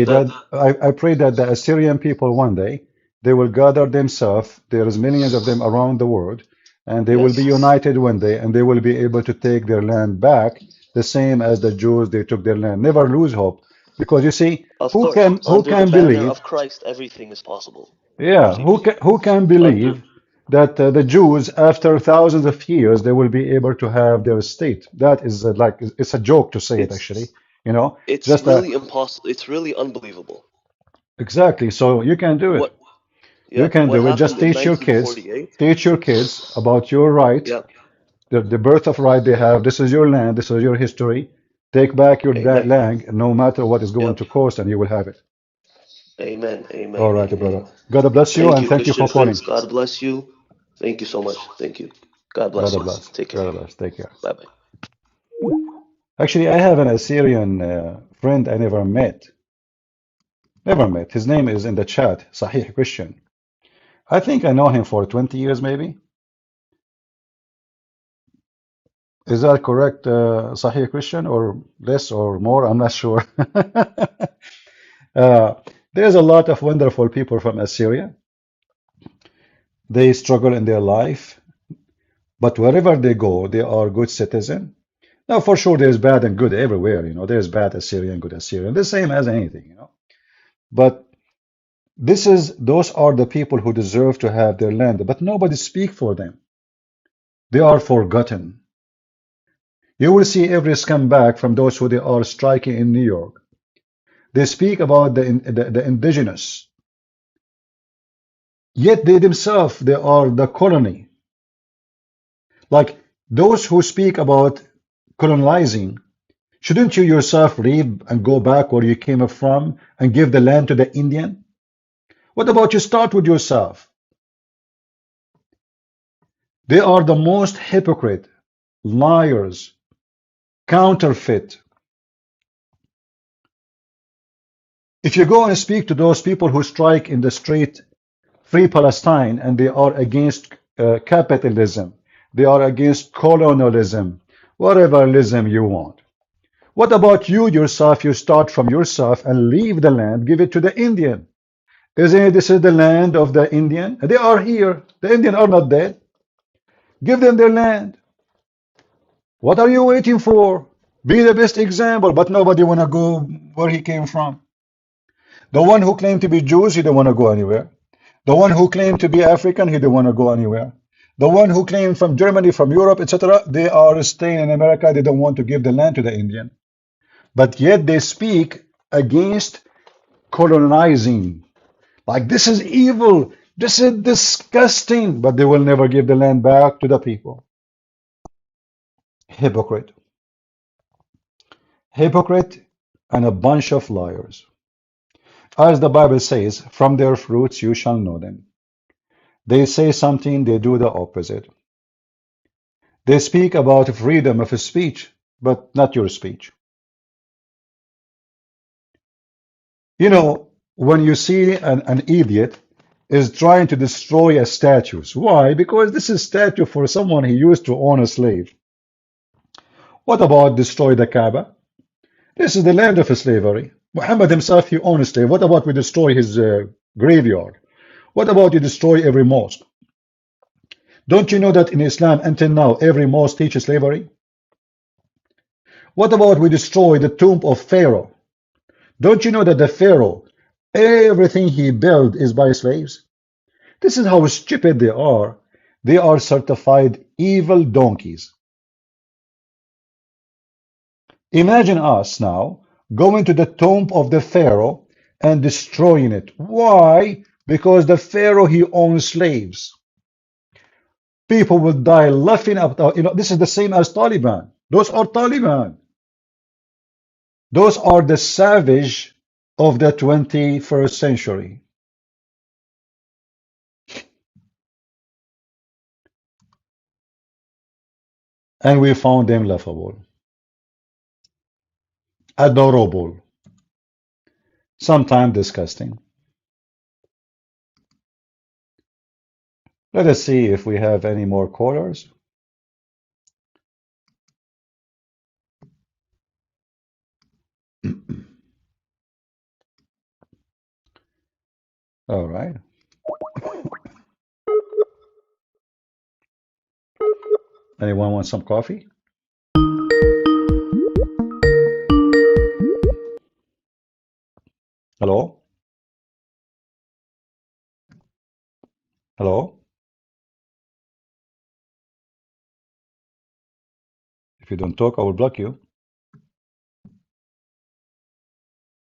But I pray that the Assyrian people one day they will gather themselves. There is millions of them around the world, and they will be yes, united one day, and they will be able to take their land back, the same as the Jews they took their land. Never lose hope, because you see, of course, who under the can banner believe? of Christ, everything is possible. Yeah, CP. who can Under believe that the Jews, after thousands of years, they will be able to have their state? That is like it's a joke to say it actually. it's You know, it's just really impossible. It's really unbelievable. exactly. So you can do it. What You yeah, can what do it. Just happened in 1948? teach your kids about your right, Yeah, the birth of right they have. This is your land. This is your history. Take back your amen. land, no matter what is going Yep, to cost, and you will have it. amen, amen, All right, amen. brother. God bless you, Thank and you, thank you for Christian calling. Prince. God bless you. Thank you so much. Thank you. God bless God you. bless. Take care. God bless. Take care. Bye bye. Actually, I have an Assyrian friend I never met. Never met. His name is in the chat, Sahih Christian. I think I know him for 20 years, maybe. Is that correct, Sahih Christian, or less or more? I'm not sure. There's a lot of wonderful people from Assyria. They struggle in their life, but wherever they go, they are good citizens. Now, for sure, there's bad and good everywhere. There's bad Assyrian, good Assyrian, the same as anything. But those are the people who deserve to have their land, but nobody speak for them. They are forgotten. You will see every scumbag from those who they are striking in New York. They speak about the indigenous, yet they themselves, they are the colony. Like those who speak about colonizing, shouldn't you yourself leave and go back where you came from and give the land to the Indian? What about you start with yourself? They are the most hypocrite, liars, counterfeit. If you go and speak to those people who strike in the street, Free Palestine, and they are against capitalism, they are against colonialism, whateverism you want. What about you yourself? You start from yourself and leave the land, give it to the Indian. Isn't it this is the land of the Indian? They are here. The Indian are not dead. Give them their land. What are you waiting for? Be the best example, but nobody want to go where he came from. The one who claimed to be Jews, he don't want to go anywhere. The one who claimed to be African, he don't want to go anywhere. The one who claimed from Germany, from Europe, etc., they are staying in America. They don't want to give the land to the Indian. But yet they speak against colonizing. Like this is evil. This is disgusting. But they will never give the land back to the people. Hypocrite. Hypocrite and a bunch of liars. As the Bible says, from their fruits you shall know them. They say something, they do the opposite. They speak about freedom of speech, but not your speech. You know, when you see an idiot is trying to destroy a statue. Why? Because this is a statue for someone he used to own a slave. What about destroy the Kaaba? This is the land of slavery. Muhammad himself, he owned a slave. What about we destroy his graveyard? What about you destroy every mosque? Don't you know that in Islam, until now, every mosque teaches slavery? What about we destroy the tomb of Pharaoh? Don't you know that the Pharaoh, everything he built is by slaves? This is how stupid they are. They are certified evil donkeys. Imagine us now going to the tomb of the Pharaoh and destroying it. Why? Because the Pharaoh, he owns slaves. People will die laughing about, this is the same as Taliban. Those are Taliban. Those are the savage of the 21st century. And we found them laughable, adorable, sometimes disgusting. Let us see if we have any more callers. All right. Anyone want some coffee? Hello? Hello? If you don't talk, I will block you.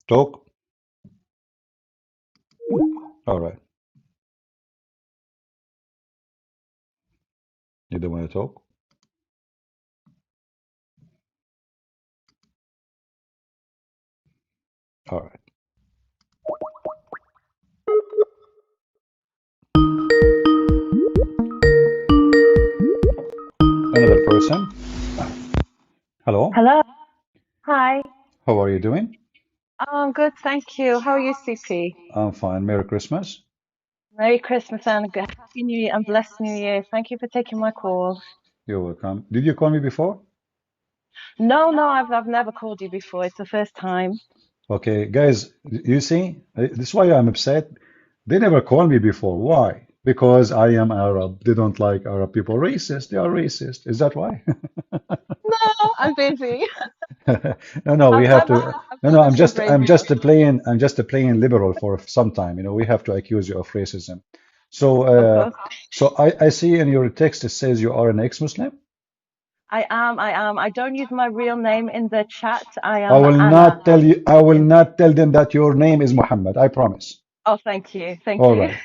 Talk. All right. You don't want to talk? All right. Another person. Hello? Hello. Hi. How are you doing? I'm good, thank you. How are you, CP? I'm fine. Merry Christmas. Merry Christmas and Happy New Year and blessed New Year. Thank you for taking my call. You're welcome. Did you call me before? No, I've never called you before. It's the first time. Okay, guys, you see, this is why I'm upset. They never called me before. Why? Because I am Arab. They don't like Arab people. Racist. They are racist. Is that why? No, I'm busy. No, we have to. I've No, done no, nothing brave enough. I'm just playing liberal for some time. We have to accuse you of racism. So, Of course. I see in your text it says you are an ex-Muslim. I am. I don't use my real name in the chat. I I am will Anna. not tell you. I will not tell them that your name is Muhammad. I promise. Oh, thank you. Thank All you. right.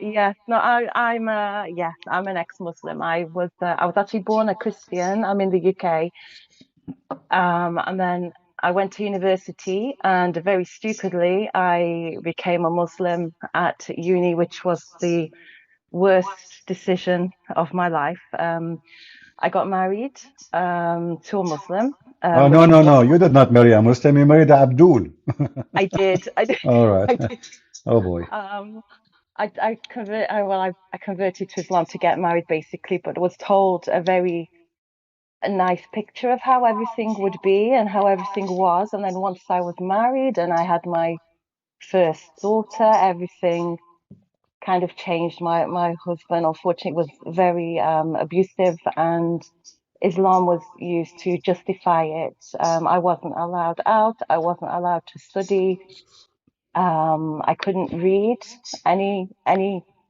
Yes, no, I'm yes, I'm an ex-Muslim. I was actually born a Christian. I'm in the UK. And then I went to university, and very stupidly, I became a Muslim at uni, which was the worst decision of my life. I got married to a Muslim, Oh, no, which no, was no. You did not marry a Muslim. You married Abdul. I did. I did. All right. I did. Oh boy. Um, I converted to Islam to get married, basically, but was told a nice picture of how everything would be and how everything was. And then once I was married and I had my first daughter, everything kind of changed. My husband, unfortunately, was very abusive, and Islam was used to justify it. I wasn't allowed out. I wasn't allowed to study. I couldn't read any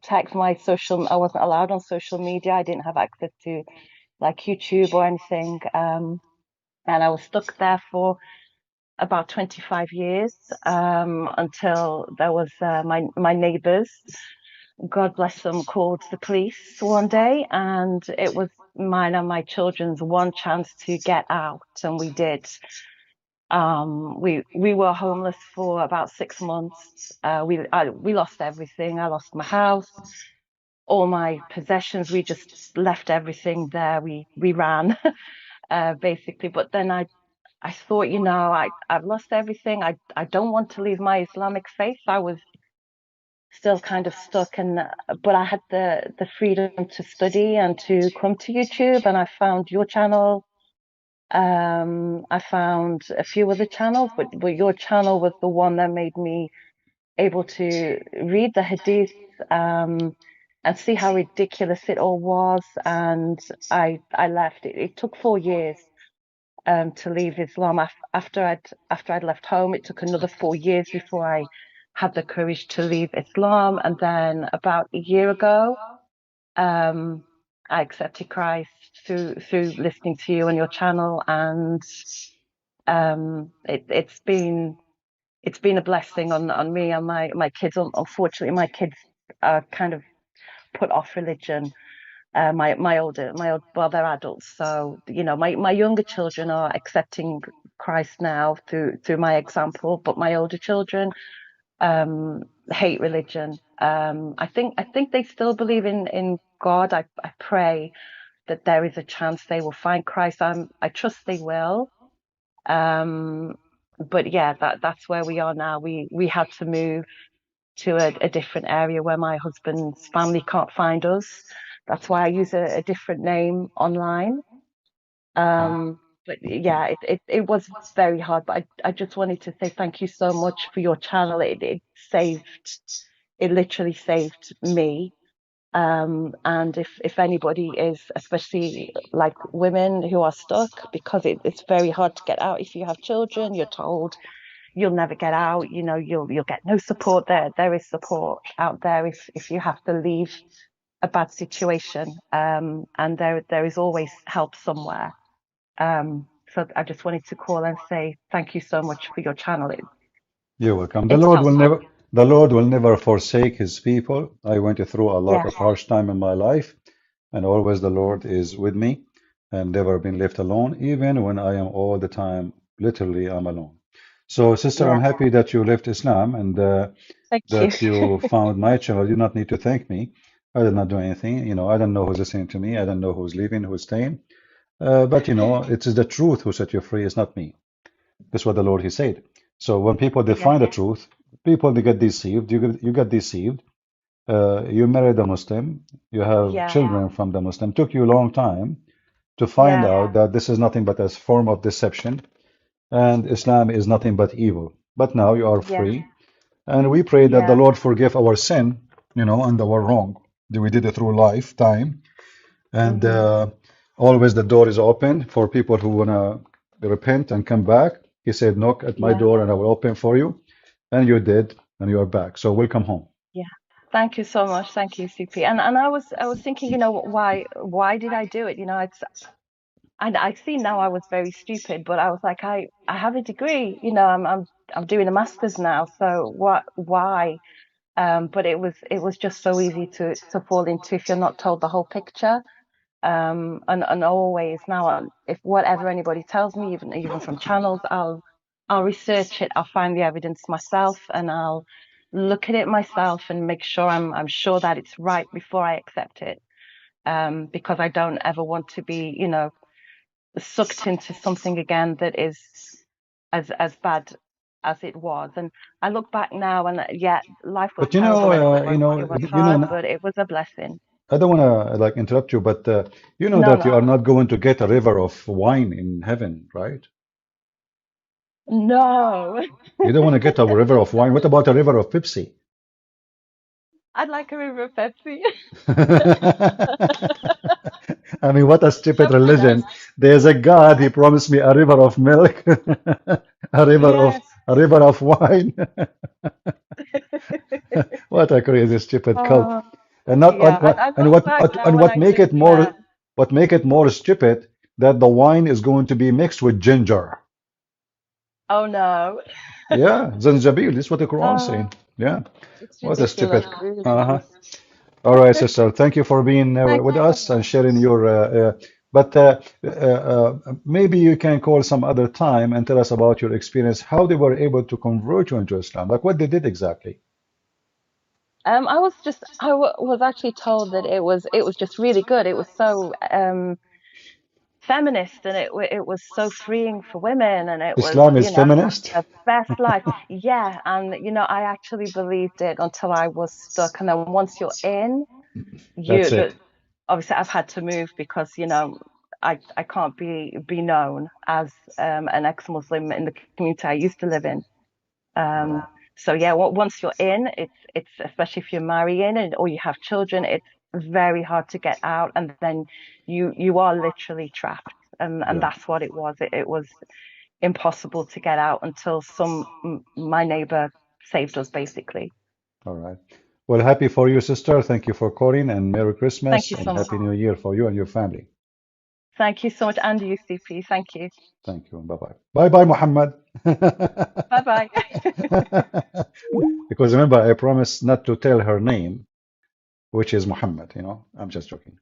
text. I wasn't allowed on social media. I didn't have access to like YouTube or anything. And I was stuck there for about 25 years until there was my neighbors, God bless them, called the police one day, and it was mine and my children's one chance to get out, and we did. We were homeless for about 6 months. We lost everything. I lost my house, all my possessions. We just left everything there. We ran, basically. But then I thought, I've lost everything. I don't want to leave my Islamic faith. I was still kind of stuck, and but I had the freedom to study and to come to YouTube, and I found your channel. I found a few other channels, but your channel was the one that made me able to read the Hadith and see how ridiculous it all was. And I left. It took 4 years to leave Islam. After I'd left home, it took another 4 years before I had the courage to leave Islam. And then about a year ago, I accepted Christ through listening to you on your channel, and it's been a blessing on me and my kids. Unfortunately, my kids are kind of put off religion. My old well, they're adults, so my younger children are accepting Christ now through my example, but my older children hate religion. I think they still believe in God. I pray that there is a chance they will find Christ. I trust they will. But yeah, that's where we are now. We had to move to a different area where my husband's family can't find us. That's why I use a different name online. But yeah, it was very hard. But I just wanted to say thank you so much for your channel. It literally saved me. And if anybody is, especially like women who are stuck, because it's very hard to get out. If you have children, you're told you'll never get out. You'll get no support there. There is support out there if you have to leave a bad situation. And there is always help somewhere. So I just wanted to call and say thank you so much for your channel. You're welcome. It's helped me. The Lord will never forsake his people. I went through a lot Yeah. of harsh time in my life, and always the Lord is with me and never been left alone, even when I am all the time, literally, I'm alone. So, sister, I'm Yeah. happy that you left Islam and Thank that you. you found my channel. You do not need to thank me. I did not do anything. I don't know who's listening to me. I don't know who's leaving, who's staying. But it is the truth who set you free. It's not me. That's what the Lord He said. So when people Yeah. define the truth, people they get deceived. You get deceived. You married a Muslim. You have Yeah, children from the Muslim. Took you a long time to find yeah, out that this is nothing but a form of deception, and Islam is nothing but evil. But now you are yeah, free, and we pray that the yeah, Lord forgive our sin, and our wrong that we did it through lifetime. And mhm, always the door is open for people who wanna repent and come back. He said, "Knock at my yeah, door, and I will open for you." And you did, and you are back. So welcome home. yeah. Thank you so much. Thank you, CP. And I was thinking, why did I do it? And I see now I was very stupid, but I was like, I have a degree, I'm doing a master's now, so why? But it was just so easy to fall into if you're not told the whole picture. And always now, if whatever anybody tells me, even from channels, I'll research it, I'll find the evidence myself, and I'll look at it myself and make sure I'm sure that it's right before I accept it. Because I don't ever want to be, sucked into something again that is as bad as it was. And I look back now, and yeah, life was But terrible and it was hard, but it was a blessing. I don't want to like interrupt you, but you know No, that you no, are not going to get a river of wine in heaven, right? no. You don't want to get a river of wine. What about a river of Pepsi? I'd like a river of Pepsi. I mean, what a stupid Something religion. else. There's a God, he promised me a river of milk, a river of Yes. a river of wine. What a crazy stupid cult. Oh, And not yeah. I and look back now and and I think, yeah. what make it more stupid that the wine is going to be mixed with ginger. Oh no. Yeah, zanjabil. This is what the Quran is Oh, saying. Yeah, it's what a ridiculous, stupid. really Uh-huh. is. All right, sister. Thank you for being Thank with you so us and much. sharing your. But maybe you can call some other time and tell us about your experience, how they were able to convert you into Islam, like what they did exactly. I was actually told that it was just really good. It was so feminist, and it was so freeing for women, and it was, Islam is feminist. the best life. Yeah, and I actually believed it until I was stuck, and then once you're in, That's it. obviously I've had to move because I can't be known as an ex-Muslim in the community I used to live in. Um, so yeah, once you're in, it's especially if you're marrying or you have children, it's very hard to get out, and then you are literally trapped, and Yeah. that's what it was. It was impossible to get out until my neighbor saved us, basically. All right. Well, happy for you, sister. Thank you for calling, and Merry Thank Christmas you and so much. Happy New Year for you and your family. Thank you so much, and you, CP. Thank you. Thank you. Bye bye. Bye bye, Muhammad. Bye bye. Because remember, I promised not to tell her name, which is Muhammad. I'm just joking.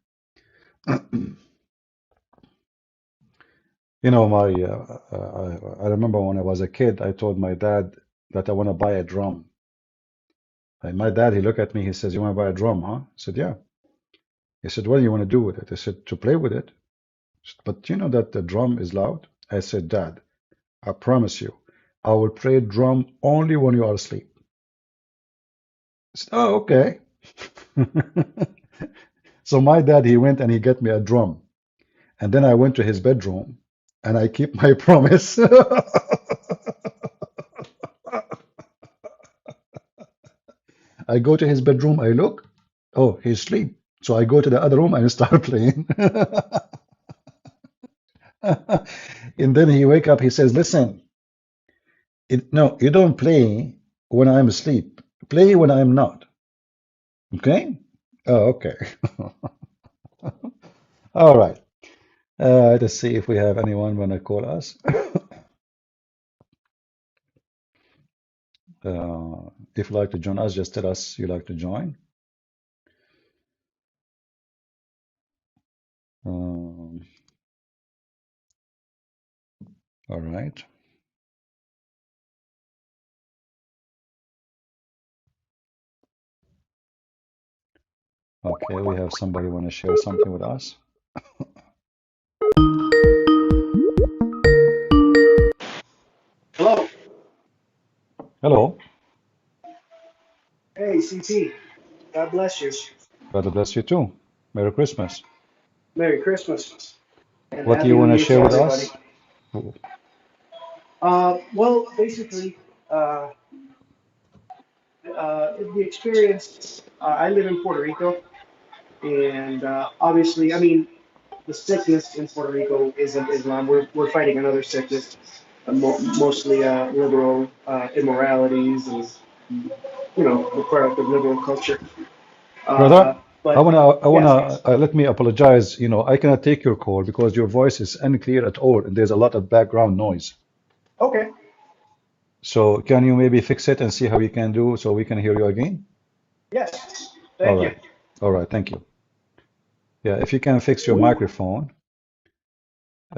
I remember when I was a kid, I told my dad that I want to buy a drum. And my dad, he looked at me, he says, "You want to buy a drum, huh?" I said, "Yeah." He said, "What do you want to do with it?" I said, "To play with it." But you know that the drum is loud? I said, "Dad, I promise you, I will play drum only when you are asleep." He said, "Oh, okay." So my dad, he went and he got me a drum. And then I went to his bedroom and I keep my promise. I go to his bedroom, I look, oh, he's asleep. So I go to the other room and start playing. And then he wake up, he says, "Listen, no, you don't play when I'm asleep. Play when I'm not." Okay? Oh, okay. All right. Let's see if we have anyone want to call us. If you like to join us, just tell us you like to join. All right. Okay, we have somebody want to share something with us. Hello. Hello. CP. God bless you. God bless you too. Merry Christmas. Merry Christmas. And What do Happy you New want to Year share to with everybody. us? Well, basically, the experience, I live in Puerto Rico, and obviously, I mean, the sickness in Puerto Rico isn't Islam. We're fighting another sickness, mostly liberal immoralities and, the product of liberal culture. Brother, But I yes, wanna let me apologize. I cannot take your call because your voice is unclear at all, and there's a lot of background noise. okay, So can you maybe fix it and see how you can do so we can hear you again? yes, All thank you. right. All right. Thank you. Yeah, if you can fix your microphone,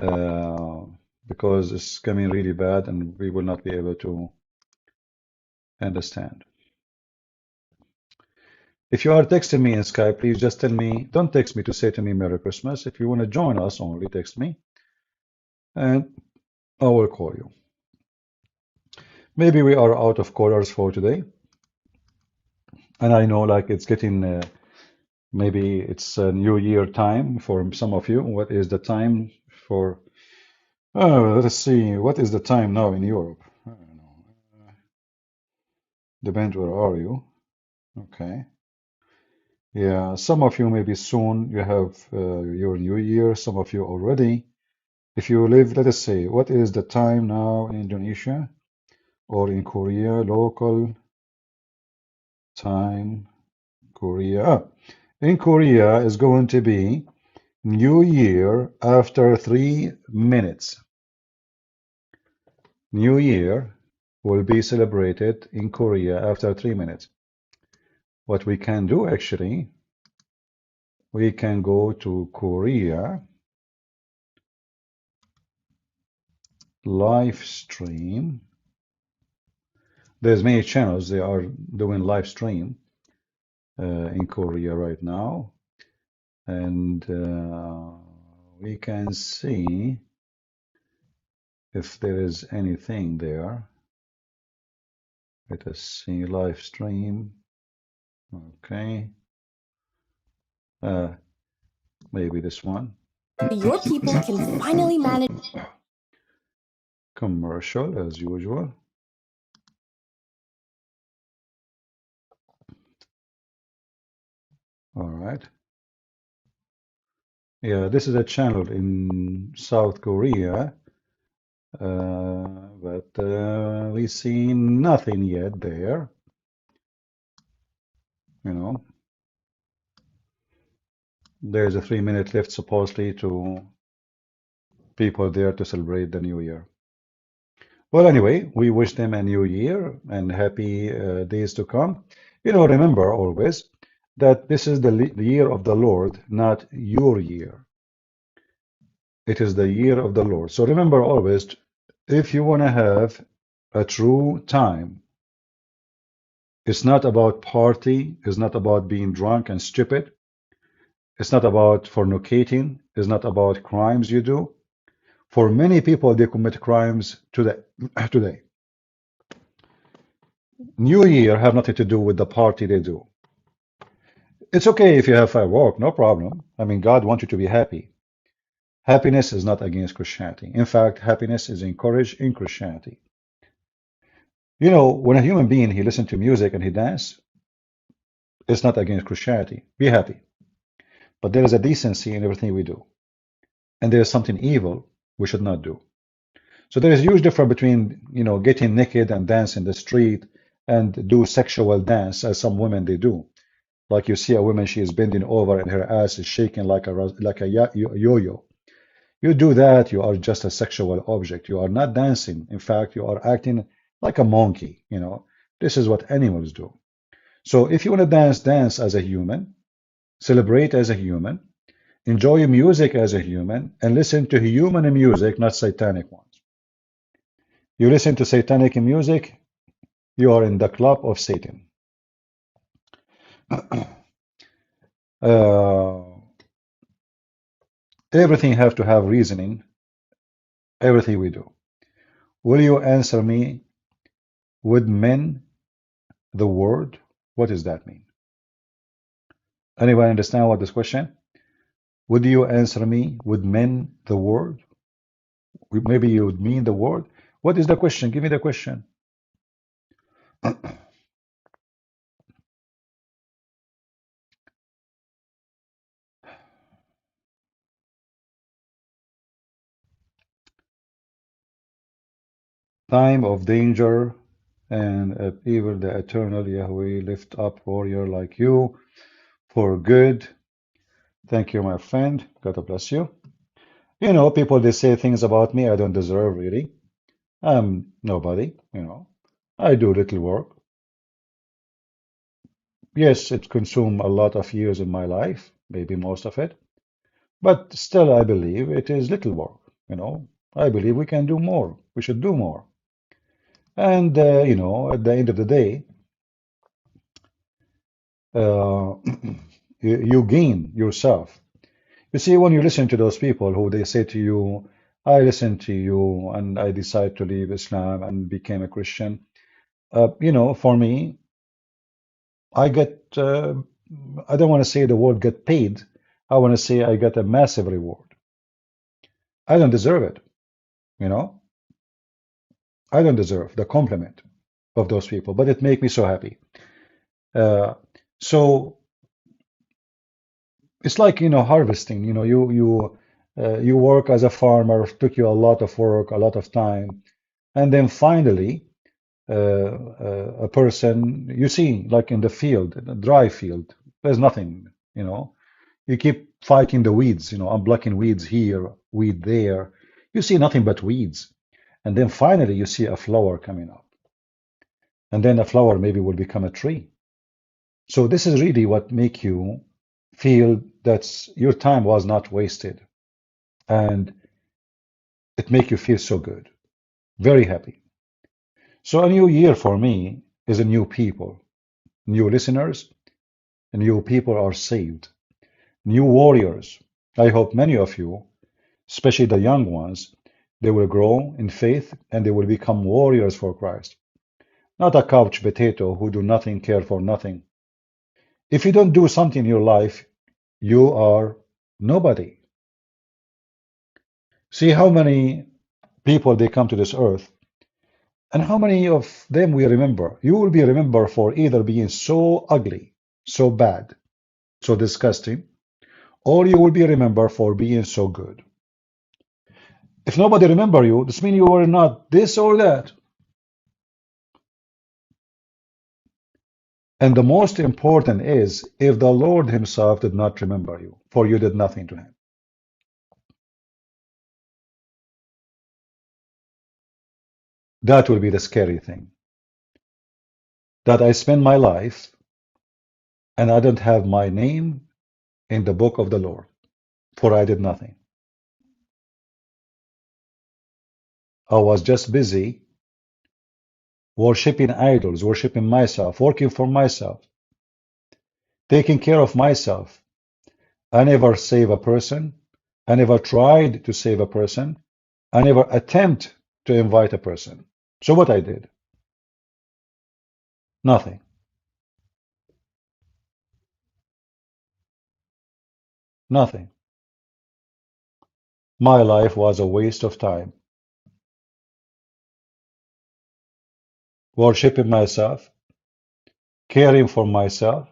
uh, because it's coming really bad and we will not be able to understand. If you are texting me in Skype, please just tell me, don't text me to say to me Merry Christmas. If you want to join us, only text me and I will call you. Maybe we are out of callers for today. And I know like it's getting, maybe it's a New Year time for some of you. What is the time for, let's see, what is the time now in Europe? I don't know. Depends where are you. Okay. Yeah, some of you maybe soon you have your New Year, some of you already. If you live, let us say, what is the time now in Indonesia or in Korea, local time, Korea. In Korea is going to be New Year after 3 minutes. New Year will be celebrated in Korea after 3 minutes. What we can do actually, we can go to Korea live stream. There's many channels, they are doing live stream in Korea right now. And we can see if there is anything there. Let us see live stream. Okay. Maybe this one. Your people can finally manage. Commercial as usual. All right. Yeah, this is a channel in South Korea, but we see nothing yet there. There's a 3 minute left supposedly to people there to celebrate the new year. Well, anyway, we wish them a new year and happy days to come. Remember always that this is the year of the Lord, not your year. It is the year of the Lord. So remember always, if you want to have a true time, it's not about party, it's not about being drunk and stupid, it's not about fornicating, it's not about crimes you do. For many people, they commit crimes today. New Year have nothing to do with the party they do. It's okay if you have firework, no problem. I mean, God wants you to be happy. Happiness is not against Christianity. In fact, happiness is encouraged in Christianity. When a human being, he listens to music and he dances, it's not against Christianity. Be happy. But there is a decency in everything we do. And there is something evil we should not do. So there is a huge difference between, getting naked and dance in the street and do sexual dance as some women they do. Like you see a woman, she is bending over and her ass is shaking like a yo-yo. You do that, you are just a sexual object. You are not dancing. In fact, you are acting like a monkey. This is what animals do. So if you want to dance, dance as a human, celebrate as a human, enjoy music as a human, and listen to human music, not satanic ones. You listen to satanic music, you are in the club of Satan. Everything have to have reasoning, everything we do. Will you answer me with men the word What does that mean? Anyone understand what this question? Would you answer me? Would men the word? Maybe you would mean the word. What is the question? Give me the question. Time of danger and evil, the eternal Yahweh lift up warrior like you for good. Thank you, my friend. God bless you. You know, people, they say things about me I don't deserve, really. I'm nobody, you know. I do little work. Yes, it consumed a lot of years in my life, maybe most of it. But still, I believe it is little work, you know. I believe we can do more. We should do more. And, you know, at the end of the day, uh, you gain yourself. You see, when you listen to those people who they say to you, I listen to you and I decide to leave Islam and became a Christian, you know, for me, I get, I don't want to say the word get paid. I want to say I get a massive reward. I don't deserve it, you know. I don't deserve the compliment of those people, but it makes me so happy. So it's like, you know, harvesting. You know, you work as a farmer, took you a lot of work, a lot of time, and then finally, a person you see, like in the field, in a dry field, there's nothing. You know, you keep fighting the weeds. You know, I'm blocking weeds here, weed there. You see nothing but weeds, and then finally you see a flower coming up, and then a flower maybe will become a tree. So this is really what make you feel that your time was not wasted, and it make you feel so good, very happy. So a new year for me is a new people, new listeners, new people are saved, new warriors. I hope many of you, especially the young ones, they will grow in faith and they will become warriors for Christ, not a couch potato who do nothing, care for nothing. If you don't do something in your life, you are nobody. See how many people they come to this earth, and how many of them we remember. You will be remembered for either being so ugly, so bad, so disgusting, or you will be remembered for being so good. If nobody remember you, this means you were not this or that. And the most important is if the Lord himself did not remember you, for you did nothing to him. That will be the scary thing. That I spend my life and I don't have my name in the book of the Lord, for I did nothing. I was just busy worshipping idols, worshipping myself, working for myself, taking care of myself. I never save a person. I never tried to save a person. I never attempt to invite a person. So what I did? Nothing. Nothing. My life was a waste of time. Worshipping myself, caring for myself,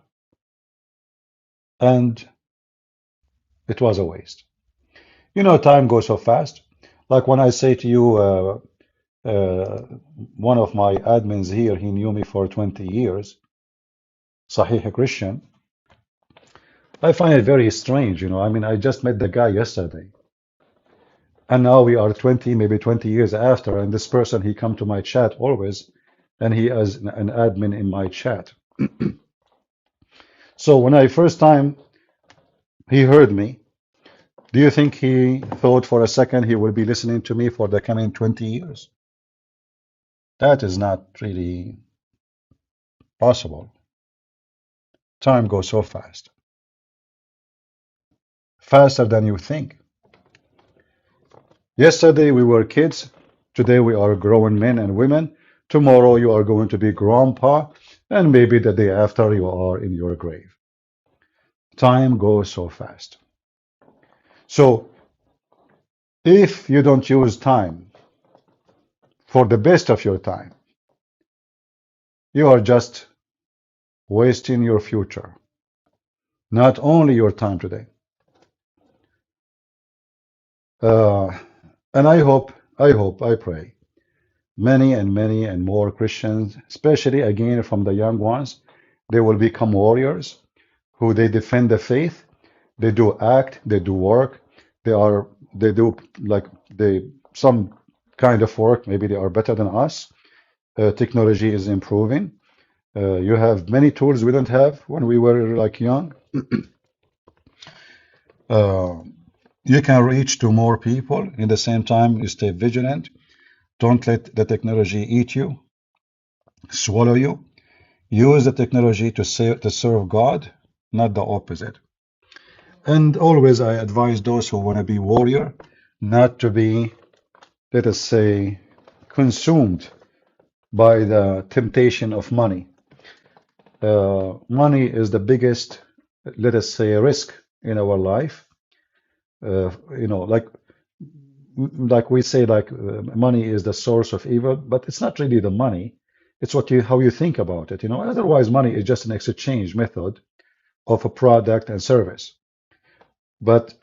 and it was a waste. You know, time goes so fast. Like when I say to you, one of my admins here, he knew me for 20 years, Sahih Christian. I find it very strange, you know. I mean, I just met the guy yesterday. And now we are 20, maybe 20 years after, and this person, he come to my chat always, and he is an admin in my chat. So when I first time he heard me, do you think he thought for a second he will be listening to me for the coming 20 years? That is not really possible. Time goes so fast. Faster than you think. Yesterday we were kids. Today we are grown men and women. Tomorrow you are going to be grandpa. and maybe the day after you are in your grave. Time goes so fast. So if you don't use time for the best of your time, you are just wasting your future, not only your time today. And I pray, many and more Christians, especially again from the young ones, they will become warriors who they defend the faith, they do act, they do work, they do like some kind of work, maybe they are better than us. Technology is improving. You have many tools we didn't have when we were like young. You can reach to more people. In the same time, you stay vigilant. Don't let the technology eat you, swallow you. Use the technology to serve God, not the opposite. And always I advise those who want to be warrior not to be, let us say, consumed by the temptation of money. Money is the biggest, let us say, risk in our life. You know, like we say, money is the source of evil, but it's not really the money. It's how you think about it. You know, otherwise, money is just an exchange method of a product and service. But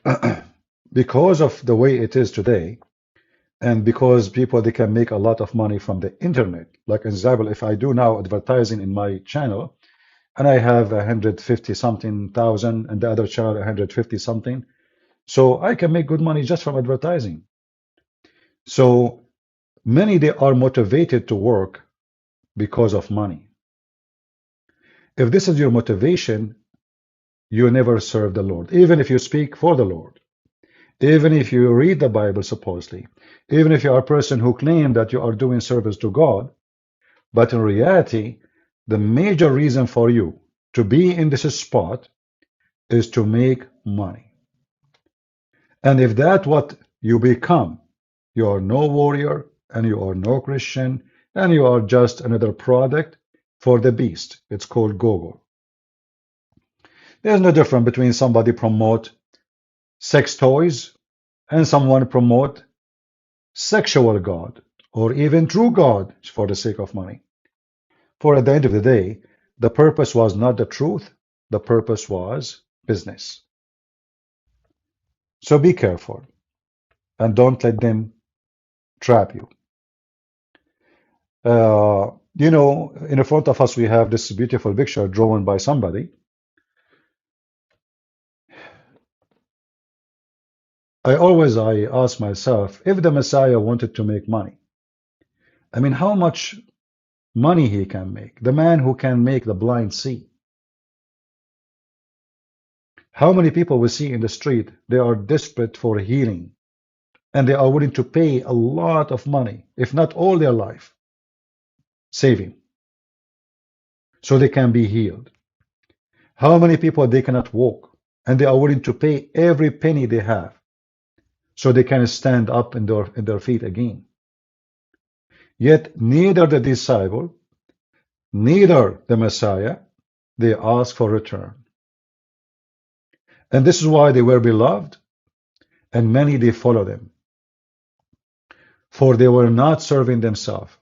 because of the way it is today, and because people they can make a lot of money from the internet. Like for example, if I do now advertising in my channel, and I have 150 something thousand, and the other channel 150 something, so I can make good money just from advertising. So many they are motivated to work because of money. If this is your motivation, you never serve the Lord, even if you speak for the Lord, even if you read the Bible supposedly, even if you are a person who claim that you are doing service to God, but in reality, the major reason for you to be in this spot is to make money. And if that's what you become, you are no warrior and you are no Christian and you are just another product for the beast. It's called Gogol. There's no difference between somebody promote sex toys and someone promote sexual God or even true God for the sake of money. For at the end of the day, the purpose was not the truth, the purpose was business. So be careful and don't let them trap you. You know, in front of us we have this beautiful picture drawn by somebody. I ask myself, if the Messiah wanted to make money, I mean, how much money he can make? The man who can make the blind see. How many people we see in the street, they are desperate for healing, and they are willing to pay a lot of money, if not all their life, saving, so they can be healed. How many people they cannot walk, and they are willing to pay every penny they have, so they can stand up in their feet again. Yet neither the disciple, neither the Messiah, they ask for return. And this is why they were beloved, and many they follow them. For they were not serving themselves.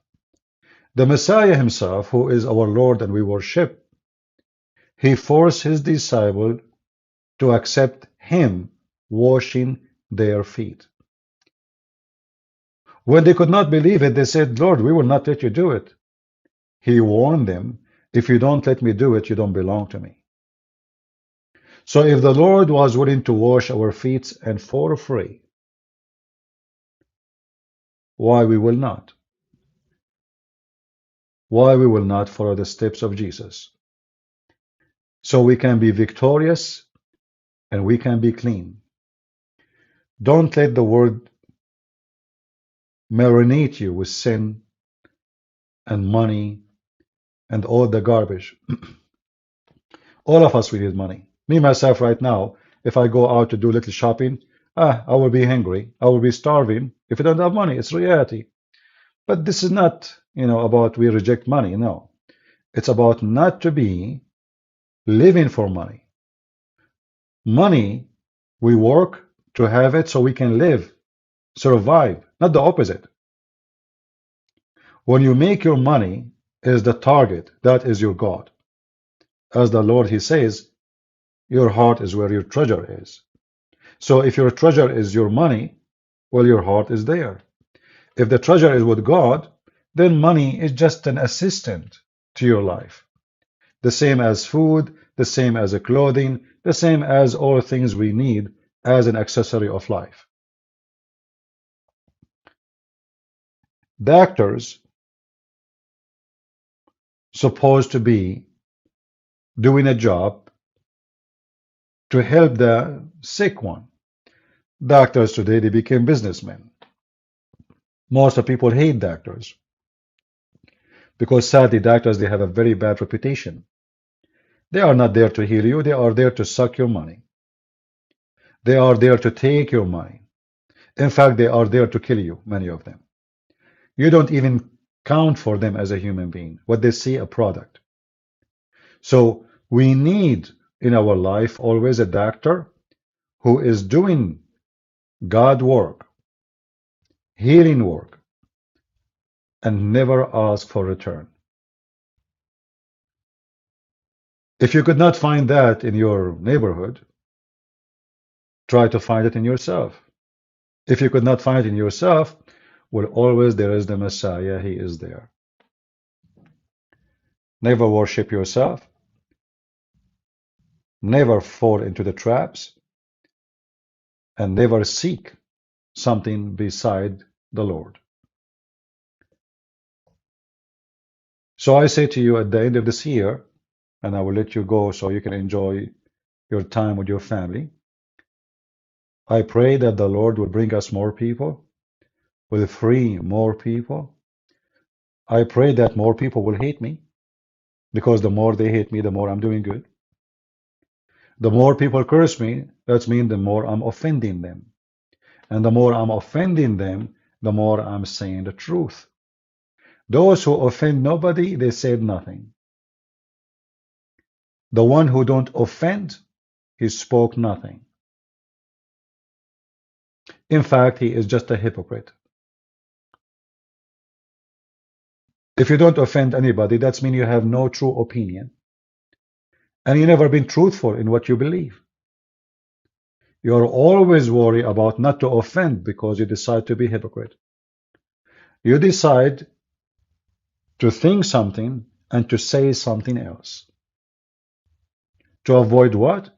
The Messiah himself, who is our Lord and we worship, he forced his disciple to accept him washing their feet. When they could not believe it, they said, Lord, we will not let you do it. He warned them, if you don't let me do it, you don't belong to me. So if the Lord was willing to wash our feet and for free, why we will not? Why we will not follow the steps of Jesus? So we can be victorious and we can be clean. Don't let the word marinate you with sin and money and all the garbage. All of us, we need money. Me, myself, right now, if I go out to do little shopping, I will be hungry. I will be starving. If I don't have money, it's reality. But this is not, about we reject money. No. It's about not to be living for money. Money, we work to have it so we can live, survive, not the opposite. When you make your money is the target, that is your God. As the Lord, He says, your heart is where your treasure is. So if your treasure is your money, well, your heart is there. If the treasure is with God, then money is just an assistant to your life. The same as food, the same as a clothing, the same as all things we need as an accessory of life. Doctors supposed to be doing a job to help the sick one. Doctors today, they became businessmen. Most of people hate doctors because sadly doctors, they have a very bad reputation. They are not there to heal you, they are there to suck your money. They are there to take your money. In fact, they are there to kill you, many of them. You don't even count for them as a human being. What they see, a product. So we need in our life always a doctor who is doing God work, healing work, and never ask for return. If you could not find that in your neighborhood, try to find it in yourself. If you could not find it in yourself, well, always there is the Messiah, He is there. Never worship yourself. Never fall into the traps. And never seek something beside the Lord. So I say to you at the end of this year, and I will let you go so you can enjoy your time with your family. I pray that the Lord will bring us more people, will free more people. I pray that more people will hate me, because the more they hate me, the more I'm doing good. The more people curse me, that means the more I'm offending them. And the more I'm offending them, the more I'm saying the truth. Those who offend nobody, they said nothing. The one who don't offend, he spoke nothing. In fact, he is just a hypocrite. If you don't offend anybody, that means you have no true opinion. And you never been truthful in what you believe. You're always worried about not to offend because you decide to be hypocrite. You decide to think something and to say something else. To avoid what?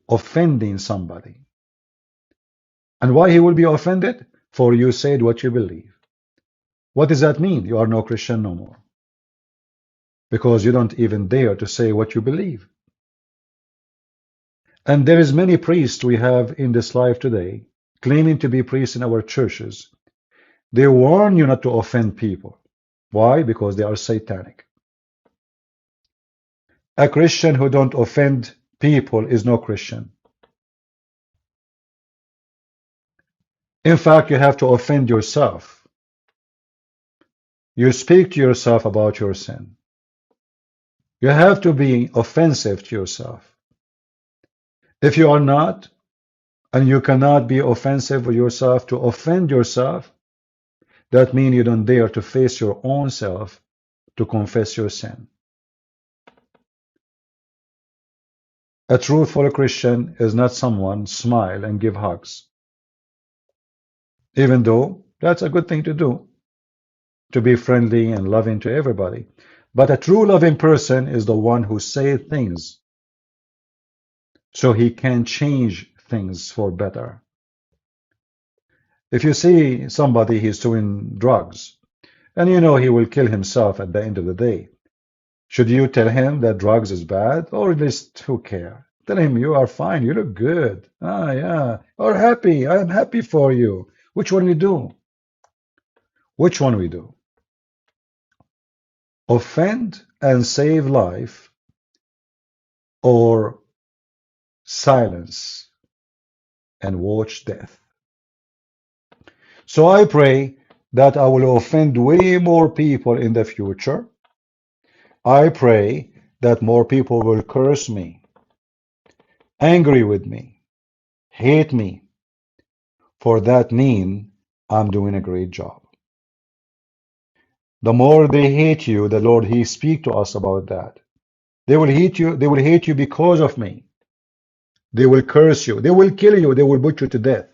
Offending somebody. And why he will be offended? For you said what you believe. What does that mean? You are no Christian no more. Because you don't even dare to say what you believe. And there is many priests we have in this life today, claiming to be priests in our churches. They warn you not to offend people. Why? Because they are satanic. A Christian who don't offend people is no Christian. In fact, you have to offend yourself. You speak to yourself about your sin. You have to be offensive to yourself. If you are not, and you cannot be offensive with yourself to offend yourself, that means you don't dare to face your own self to confess your sin. A truthful Christian is not someone smile and give hugs. Even though that's a good thing to do, to be friendly and loving to everybody. But a true loving person is the one who says things so he can change things for better. If you see somebody, he's doing drugs, and you know he will kill himself at the end of the day, should you tell him that drugs is bad, or just who care? Tell him you are fine, you look good. Ah, yeah, or happy. I am happy for you. Which one we do? Which one we do? Offend and save life, or silence and watch death? So I pray that I will offend way more people in the future I pray that more people will curse me, angry with me, hate me. For that mean I'm doing a great job. The more they hate you, the Lord, He speak to us about that. They will hate you. They will hate you because of me. They will curse you. They will kill you. They will put you to death.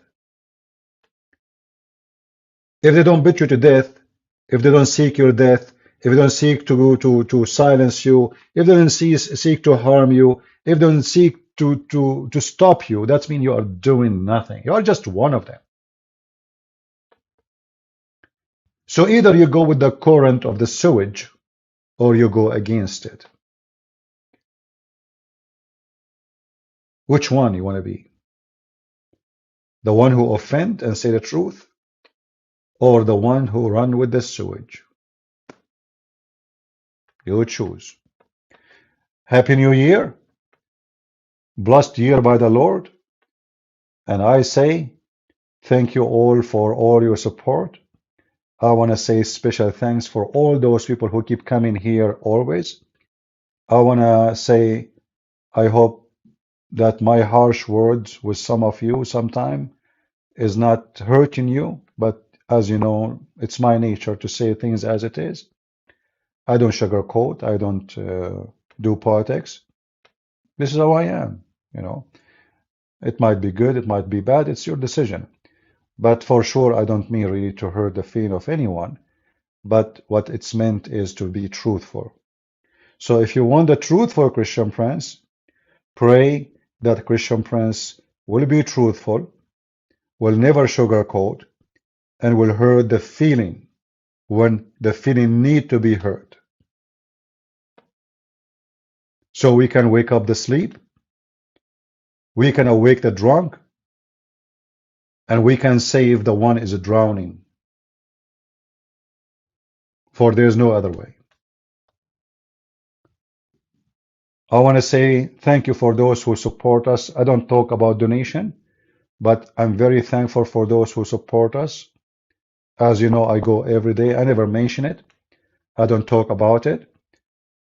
If they don't put you to death, if they don't seek your death, if they don't seek to silence you, if they don't seek to harm you, if they don't seek to stop you, that means you are doing nothing. You are just one of them. So either you go with the current of the sewage or you go against it. Which one you want to be? The one who offend and say the truth, or the one who run with the sewage? You choose. Happy New Year. Blessed year by the Lord. And I say thank you all for all your support. I want to say special thanks for all those people who keep coming here always. I want to say I hope that my harsh words with some of you sometime is not hurting you, but as you know, it's my nature to say things as it is. I don't sugarcoat. I don't do politics. This is how I am, you know. It might be good, it might be bad, it's your decision. But for sure, I don't mean really to hurt the feeling of anyone, but what it's meant is to be truthful. So if you want the truth for Christian Prince, pray that Christian Prince will be truthful, will never sugarcoat, and will hurt the feeling when the feeling need to be heard. So we can wake up the sleep, we can awake the drunk, and we can save the one is drowning. For there is no other way. I want to say thank you for those who support us. I don't talk about donation, but I'm very thankful for those who support us. As you know, I go every day. I never mention it. I don't talk about it.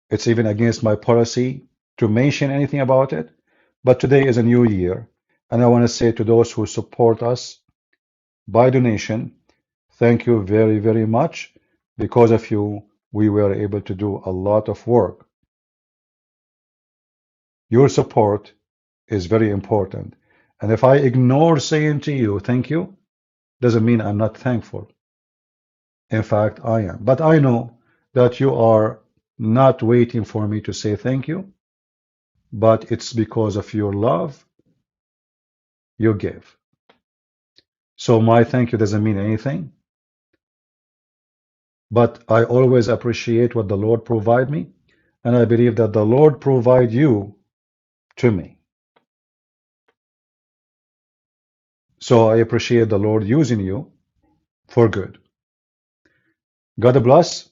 It's even against my policy to mention anything about it. But today is a new year, and I want to say to those who support us by donation, thank you very, very much. Because of you, we were able to do a lot of work. Your support is very important. And if I ignore saying to you, thank you, doesn't mean I'm not thankful. In fact, I am. But I know that you are not waiting for me to say thank you, but it's because of your love you give. So my thank you doesn't mean anything, but I always appreciate what the Lord provide me, and I believe that the Lord provide you to me. So I appreciate the Lord using you for good. God bless.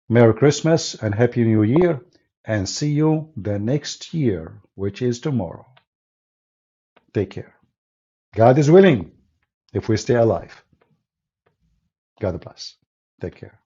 Merry Christmas and Happy New Year, and see you the next year, which is tomorrow. Take care. God is willing if we stay alive. God bless. Take care.